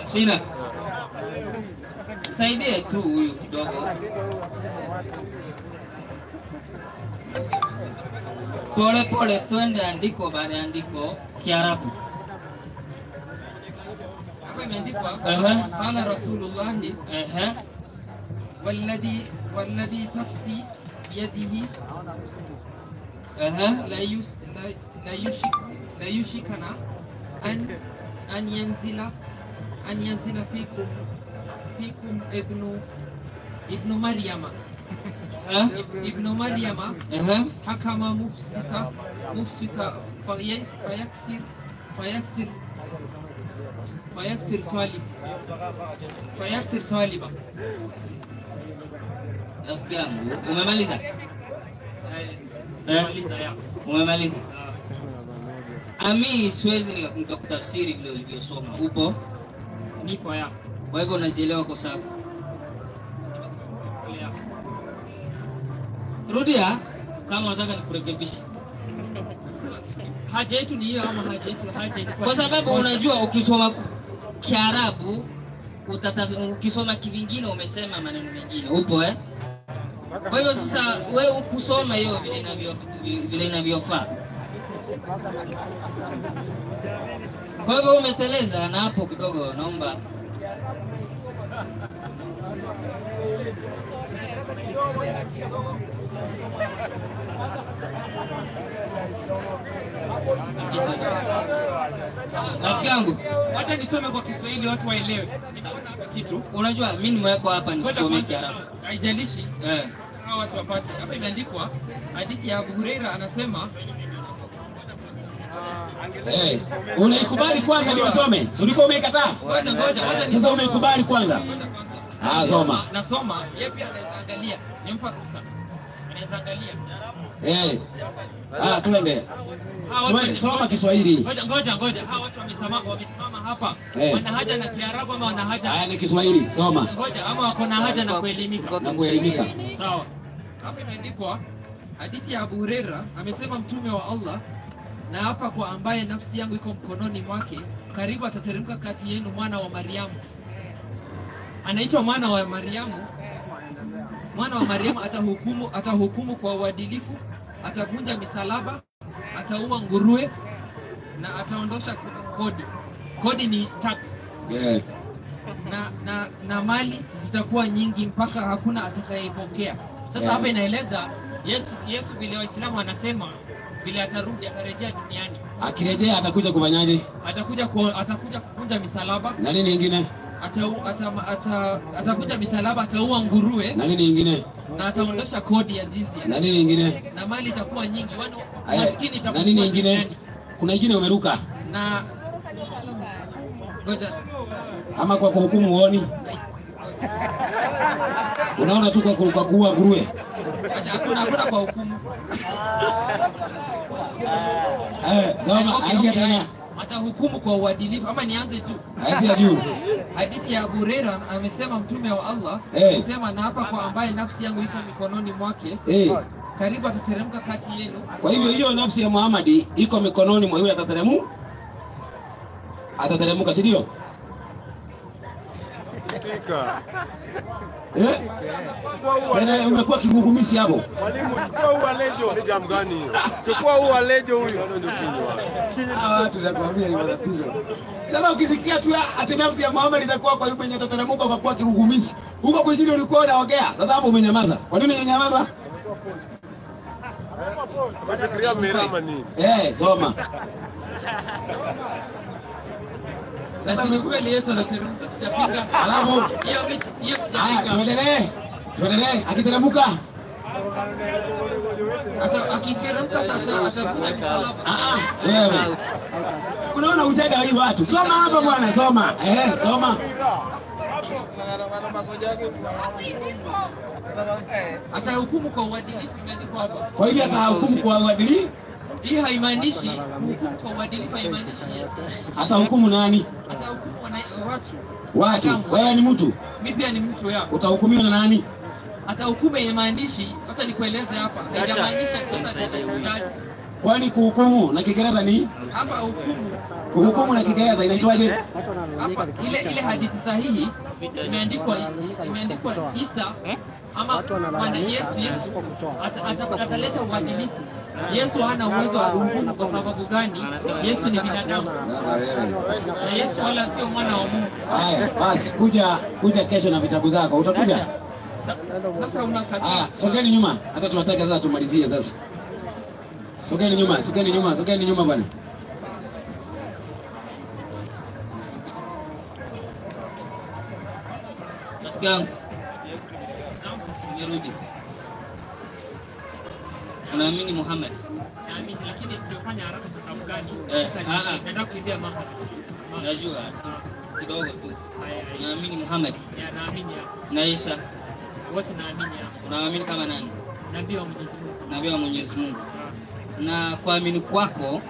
Sina. Saidia tu huyu kidogo. Pole pole twende andiko baada ya andiko Kiarabu. Hapo imeandikwa kana Rasulullah والذي تفسي بيده لا يشكنا أن ينزل فيكم ابن مريم ابن مريم حكم مفسك فيكسر صالبا. Rafiki yangu, umemaliza? Umemaliza? Ami siwezi nikakutafsiri vile ulivyosoma. Upo? Nipo ya. Kwa hivyo unajielewa kwa sababu. Rudia kama unataka nikurekebishe. haja yetu ni hiyo ama haja yetu kwa sababu unajua ukisoma Kiarabu ukisoma kivingine umesema maneno mengine upo kwa hiyo sasa wewe kusoma hiyo vile inavyofaa. Kwa hivyo umeteleza na hapo kidogo, naomba rafiki yangu, wacha nisome kwa Kiswahili watu waelewe. Ninaona hapa kitu. Unajua mimi nimewekwa hapa nisome Kiarabu. Haijalishi. Hawa watu wapate. Hapa imeandikwa hadithi ya Abu Huraira anasema unaikubali kwanza ndio usome. Ulikuwa umeikataa? Ngoja. Sasa umeikubali kwanza. Soma. Nasoma. Yeye pia anaweza angalia. Nimpa ruhusa. Anaweza angalia. Tuende. Soma Kiswahili. Ngoja. Hawa watu wamesimama hapa. Wana haja na Kiarabu ama wana haja? Ni Kiswahili. Soma. Ngoja, ama wako na haja na kuelimika. Sawa. Hapa imeandikwa hadithi ya Abu Huraira amesema mtume wa Allah, na hapa kwa ambaye nafsi yangu iko mkononi mwake, karibu atateremka kati yenu mwana wa Mariamu. Anaitwa mwana wa Mariamu. Mwana wa Mariamu atahukumu kwa uadilifu, atavunja misalaba, ataua nguruwe na ataondosha kodi. Kodi ni tax. Na mali zitakuwa nyingi mpaka hakuna atakayepokea. Sasa hapa inaeleza Yesu vile Waislamu wanasema vile atarejea duniani. Akirejea atakuja kufanyaje? Atakuja kuvunja misalaba. Na nini nyingine? Atavunja misalaba, ataua nguruwe. Na nini nyingine? Na ataondosha kodi ya jizya. Na nini nyingine? Na mali itakuwa nyingi. Maskini itakuwa. Na nini nyingine? Kuna nyingine umeruka? Na ngoja. Ama kwa kuhukumu uoni? Unaona tu kwa kuua nguruwe? Hakuna kwa hukumu. Anzia tena. Atahukumu kwa uadilifu ama nianze tu? Anzia juu. Hadithi ya Abu Huraira amesema mtume wa Allah, amesema na hapa kwa ambaye nafsi yangu iko mikononi mwake, karibu atateremka kati yenu. Kwa hivyo hiyo nafsi ya Muhammad iko mikononi mwa yule atateremka, si ndio? Tena umekuwa kigugumisi hapo. Mwalimu, chukua ua lejo. Lejo mgani hiyo? Chukua ua lejo huyo. Watu nakwambia ni matatizo. Sasa ukisikia tu ati nafsi ya Muhammad itakuwa kwa yule mwenye atateremka kwa kuwa kigugumisi. Huko kwingine ulikuwa unaongea. Sasa hapo umenyamaza. Kwa nini umenyamaza? Unafikiria mmerama nini? Soma. Sasa ni kweli Yesu anateremka, sijapinga. Alafu hiyo sijapinga. Tuendelee. Akiteremka. Akiteremka sasa atakuja misalaba. Wewe. Unaona ujanja hii watu. Soma hapa bwana, soma. Soma. Atahukumu kwa uadilifu imeandikwa hapa. Kwa hivyo atahukumu kwa uadilifu? Hii haimaanishi hukumu kwa uadilifu, haimaanishi atahukumu nani? Atahukumu watu. Wewe ni mtu? Mimi pia ni mtu yako. Utahukumiwa na nani? Atahukumu haimaanishi, acha nikueleze hapa. Haijamaanisha sasa jaji. Kwani kuhukumu na Kiingereza ni? Hapa hukumu. Kuhukumu na Kiingereza inaitwaje? Hapa ile hadithi sahihi imeandikwa Isa ama maana Yesu ataleta uadilifu. Yesu hana uwezo wa kuhukumu kwa sababu gani? Yesu ni binadamu. Na Yesu wala sio mwana wa Mungu. Haya, basi kuja kesho na vitabu zako. Utakuja? Sasa unakabia. Sogeni nyuma. Hata tunataka sasa tumalizie sasa. Sogeni nyuma bwana. Gang. Nimerudi. Unaamini Muhammad? Naamini, lakini tujafanya haraka kwa sababu gani? Naenda kukimbia mahali. Najua. Kidogo tu. Naamini Muhammad? Naamini. Na Isa? Wote naamini. Unaamini kama nani? Nabii wa Mwenyezi Mungu. Nabii wa Mwenyezi Mungu. Na kuamini kwako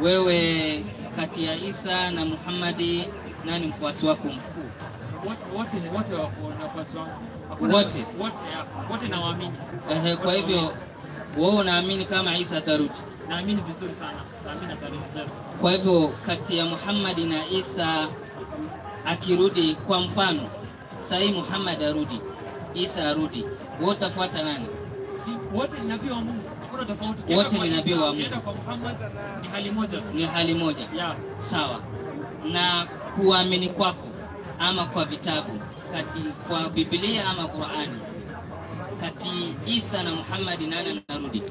wewe, kati ya Isa na Muhammad, nani mfuasi wako mkuu? Wote wako wafuasi wangu. Wote nawaamini. Kwa hivyo wewe unaamini kama Isa atarudi? naamini vizuri sana. Naamini atarejea. Kwa hivyo kati ya Muhammad na Isa akirudi, kwa mfano sahi Muhammad arudi, Isa arudi, wewe utafuata nani? Si wote ni nabii wa Mungu. Hakuna tofauti. Wote ni nabii wa Mungu. Ukienda kwa Muhammad ni hali moja. Ni hali moja. Yeah. Sawa. Na kuamini kwako ama kwa vitabu, kati kwa Biblia ama Qur'ani, kati Isa na Muhammad nani anarudi?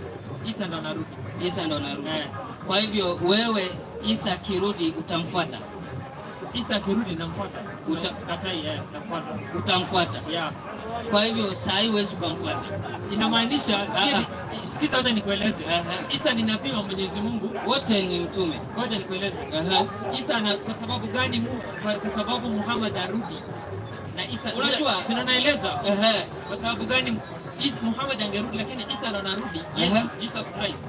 Isa ndo anarudi. Isa ndo anarudi. Kwa hivyo wewe Isa akirudi utamfuata? Isa akirudi namfuata. Utakatai namfuata. Utamfuata. Yeah. Kwa hivyo saa hii huwezi kumfuata. Inamaanisha sikiza hata nikueleze. Isa ni nabii wa Mwenyezi Mungu, wote ni mtume. Ngoja nikueleze. Isa na kwa sababu gani kwa sababu Muhammad arudi. Na Isa unajua tunaeleza kwa sababu gani Muhammad angerudi lakini Isa ndo anarudi. Jesus Christ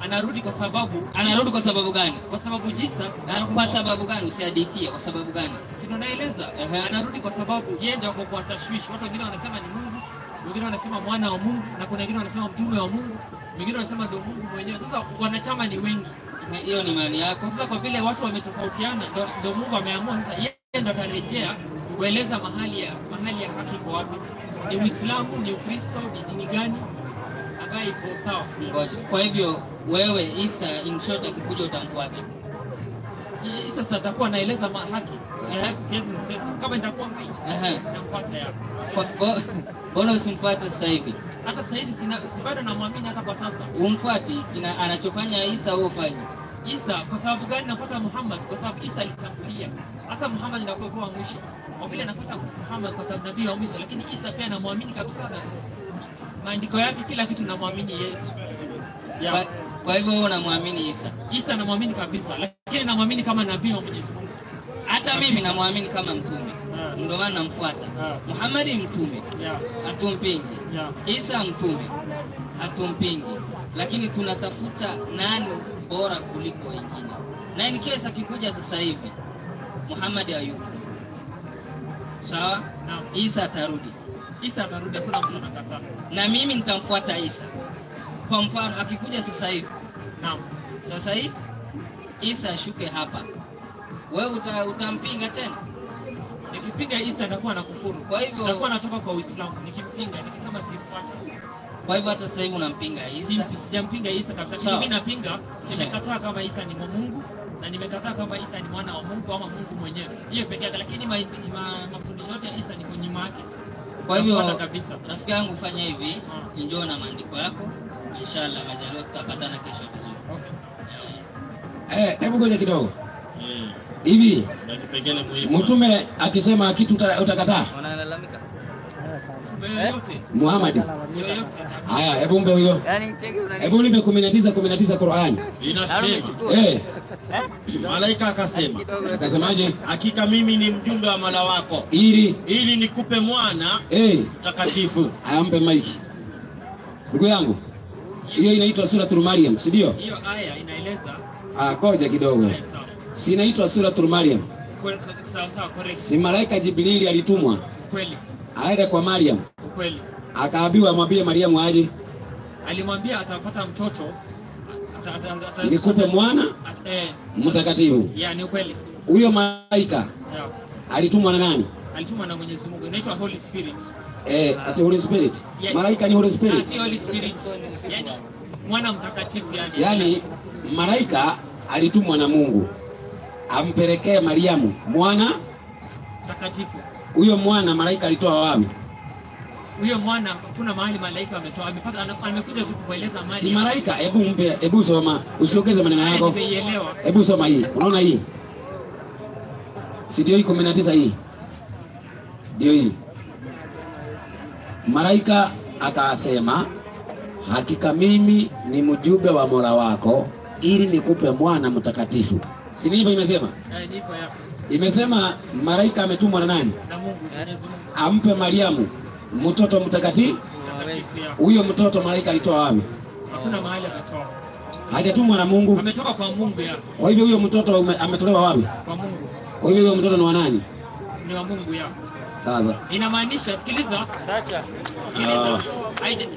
anarudi kwa sababu gani? Kwa sababu Jesus kwa sababu gani? Usihadithie kwa sababu gani? Si tunaeleza. Anarudi kwa sababu yeye ndio kwa tashwishi. Watu wengine wanasema ni Mungu, wengine wanasema mwana wa Mungu, na kuna wengine wanasema mtume wa Mungu, wengine wanasema ndio Mungu mwenyewe. Sasa wanachama ni wengi. Hiyo ni imani yako. Sasa kwa vile watu wametofautiana, ndio Mungu ameamua sasa yeye ndio atarejea kueleza mahali ya haki kwa wapi. Ni Uislamu, ni Ukristo, ni dini gani ambayo iko sawa. Ngoja. Kwa hivyo wewe Isa imshota akikuja utamfuata? Isa sasa atakuwa anaeleza haki. Kama nitakuwa hai namfuata yako. Mbona usimfuate sasa hivi? Hata sasa hivi si bado namwamini hata kwa sasa. Umfuati anachofanya Isa wewe ufanye. Isa kwa sababu gani nafuata Muhammad? Kwa sababu Isa alitangulia. Sasa Muhammad ndio kwa mwisho. Kwa vile nafuata Muhammad kwa sababu nabii wa mwisho, lakini Isa pia namwamini kabisa na maandiko yake, kila kitu namwamini Yesu. Yeah. Kwa hivyo wewe unamwamini Isa? Isa namwamini kabisa, lakini namwamini kama nabii wa Mwenyezi Mungu. Hata mimi namwamini kama mtume. Ndio maana namfuata. Muhammad mtume. Hatumpingi. Isa mtume. Hatumpingi. Lakini tunatafuta nani bora kuliko wengine. Na in case akikuja sasa hivi Muhammad hayuko. Sawa? Naam. Isa atarudi. Isa atarudi, hakuna mtu anakataa. Na mimi nitamfuata Isa. Kwa mfano akikuja sasa hivi. Naam. Sasa hivi Isa ashuke hapa. Wewe utampinga tena? Nikipiga Isa atakuwa anakufuru. Kwa hivyo atakuwa anatoka kwa Uislamu. Nikimpinga nikisema sifuata. Kwa hivyo hata sasa hivi unampinga Isa? Sijampinga Isa kabisa. Mimi napinga, nimekataa kama Isa ni Mungu na nimekataa kama Isa ni mwana wa Mungu ama Mungu mwenyewe. Hiyo pekee yake, lakini mafundisho yote ya Isa ni kunyima yake. Kwa hivyo kabisa, rafiki yangu fanya hivi, njoo na maandiko yako. Inshallah majaliwa tutapatana kesho vizuri. Hebu ngoja kidogo. Hivi mtume akisema kitu utakataa? Wanalalamika. Muhammad. Haya, hebu mbe huyo. Hebu nipe 19 Qur'an. Inasema. Malaika akasema. Akasemaje? Hakika mimi ni mjumbe wa Mola wako. Ili nikupe mwana mtakatifu. Ampe maiki. Ndugu yangu. Hiyo inaitwa suratul Maryam, si ndio? Hiyo aya inaeleza. Ngoja kidogo. Si inaitwa suratul Maryam. Sawa, correct. Si malaika Jibrili alitumwa? Kweli. Aende kwa Maryam. Kweli. Akaambiwa amwambie Maryam aje. Alimwambia atapata mtoto. Nikupe mwana mtakatifu. Ni kweli. Huyo malaika alitumwa na nani? Alitumwa na Mwenyezi Mungu. Inaitwa Holy Spirit. Ati Holy Spirit. Malaika ni Holy Spirit. Si Holy Spirit. Yani mwana mtakatifu yani malaika alitumwa na Mungu ampelekee Mariamu mwana mtakatifu. Huyo mwana malaika alitoa wapi? Huyo mwana kuna mahali malaika ametoa, amekuja tu kueleza mali. Si malaika, hebu soma, usiongeze maneno yako. Hebu soma hii. Unaona hii? Si ndio hii 19 hii? Ndio hii. Malaika akasema, hakika mimi ni mjumbe wa Mola wako ili nikupe mwana mtakatifu. Si hivyo imesema? Ndivyo yako. Imesema malaika ametumwa na nani? Na Mungu, Mwenyezi Mungu. Ampe Mariamu mtoto mtakatifu. Huyo mtoto malaika alitoa wapi? Hakuna mahali ametoa. Hajatumwa na Mungu. Ametoka kwa Mungu ya. Kwa hivyo huyo mtoto ametolewa wapi? Kwa Mungu. Kwa hivyo huyo mtoto ni wa nani? Ni wa Mungu ya. Sasa. Inamaanisha, sikiliza.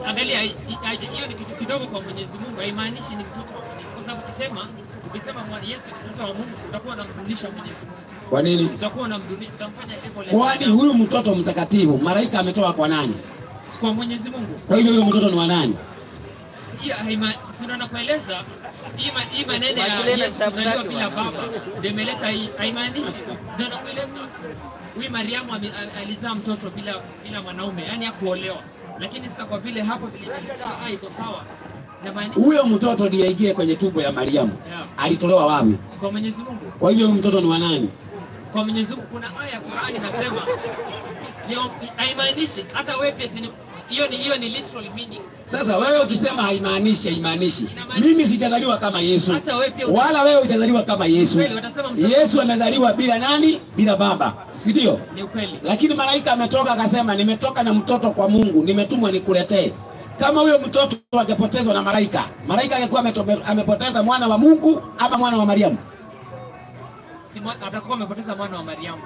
Angalia, hiyo ni kitu kidogo kwa Mwenyezi Mungu, haimaanishi ni mtoto wa Mwenyezi Mungu. ukisema mwana Yesu mtoto wa Mungu utakuwa unamrudisha Mwenyezi Mungu. Kwa nini? Utakuwa unamrudisha, utamfanya level. Kwani huyu mtoto mtakatifu malaika ametoa kwa nani? Kwa Mwenyezi Mungu. Kwa hiyo huyo mtoto ni wa nani? Hiyo sio nakueleza. Hii maneno ya Yesu kuzaliwa bila baba ndio imeleta hii, haimaanishi ndio nakueleza. Huyu Mariamu alizaa mtoto bila mwanaume, yani hakuolewa. Lakini sasa kwa vile hapo vile iko sawa. Huyo mtoto ndiye aingie kwenye tumbo ya Mariamu. Yeah. Alitolewa wapi? Kwa Mwenyezi Mungu. Kwa hivyo huyo mtoto ni wa nani? Kwa Mwenyezi Mungu. Kuna aya ya Qur'ani inasema haimaanishi hata wewe pia hiyo ni literal meaning. Sasa wewe ukisema haimaanishi. Mimi sijazaliwa kama Yesu. Wala wewe hujazaliwa kama Yesu. Yesu amezaliwa bila nani? Bila baba. Si ndio? Ni ukweli. Lakini malaika ametoka akasema nimetoka na mtoto kwa Mungu, nimetumwa nikuletee. Kama huyo mtoto angepotezwa na malaika, malaika angekuwa amepoteza mwana wa Mungu ama mwana wa Mariamu? Atakuwa amepoteza mwana wa Mariamu.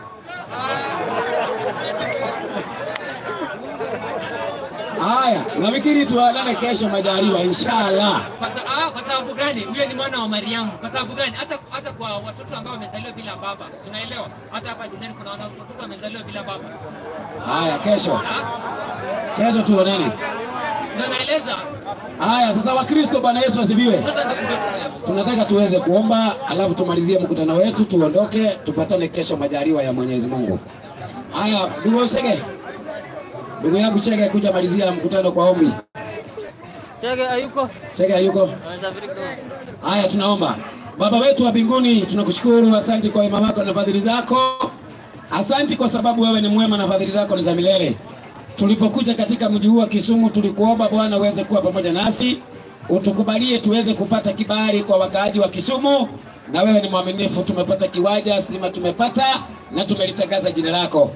Haya, nafikiri tuonane kesho majaliwa inshallah. Kwa sababu gani? Huyo ni mwana wa Mariamu. Kwa sababu gani? Hata kwa watoto ambao wamezaliwa bila baba. Unaelewa? Hata hapa duniani kuna watoto wamezaliwa bila baba. Haya, kesho tuonane. Ndio naeleza. Haya, sasa Wakristo, Bwana Yesu asifiwe. Tunataka tuweze kuomba alafu tumalizie mkutano wetu tuondoke, tupatane kesho majaliwa ya Mwenyezi Mungu. Haya, ndugu Chege. Ndugu yangu Chege kuja malizia mkutano kwa ombi. Chege hayuko. Haya, tunaomba. Baba wetu wa mbinguni, tunakushukuru, asante kwa wema wako na fadhili zako. Asante kwa sababu wewe ni mwema na fadhili zako ni za milele. Tulipokuja katika mji huu wa Kisumu tulikuomba Bwana uweze kuwa pamoja nasi. Utukubalie tuweze kupata kibali kwa wakaaji wa Kisumu, na wewe ni mwaminifu. Tumepata kiwanja, stima tumepata, na tumelitangaza jina lako.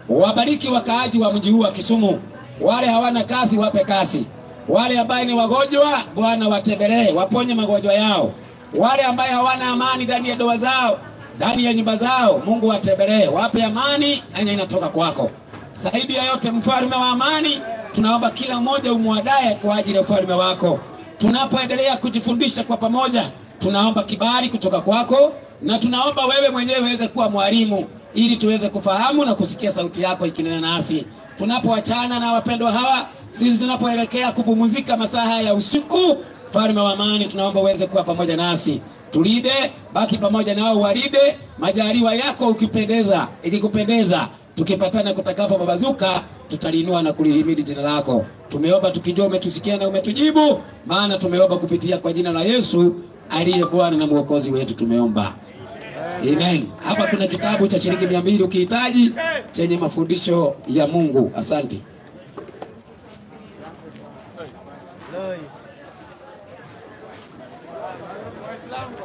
Wabariki wakaaji wa mji huu wa Kisumu. Wale hawana kazi wape kazi. Wale ambao ni wagonjwa Bwana watembelee, waponye magonjwa yao. Wale ambao hawana amani ndani ya ndoa zao, ndani ya nyumba zao, Mungu watembelee, wape amani yenye inatoka kwako. Zaidi ya yote, mfalme wa amani, tunaomba kila mmoja umwadae kwa ajili ya ufalme wako. Tunapoendelea kujifundisha kwa pamoja, tunaomba kibali kutoka kwako, na tunaomba wewe mwenyewe uweze kuwa mwalimu ili tuweze kufahamu na kusikia sauti yako ikinena nasi. Tunapoachana na wapendwa hawa, sisi tunapoelekea kupumzika masaa ya usiku, mfalme wa amani, tunaomba uweze kuwa pamoja nasi. Tulinde, baki pamoja nao, walinde majaliwa yako ikikupendeza. Tukipatana kutakapo mabazuka, tutaliinua na kulihimidi jina lako. Tumeomba tukijua umetusikia na umetujibu, maana tumeomba kupitia kwa jina la Yesu aliye Bwana na Mwokozi wetu tumeomba. Amen. Hapa kuna kitabu cha shilingi 200 ukihitaji chenye mafundisho ya Mungu. Asante. Waislamu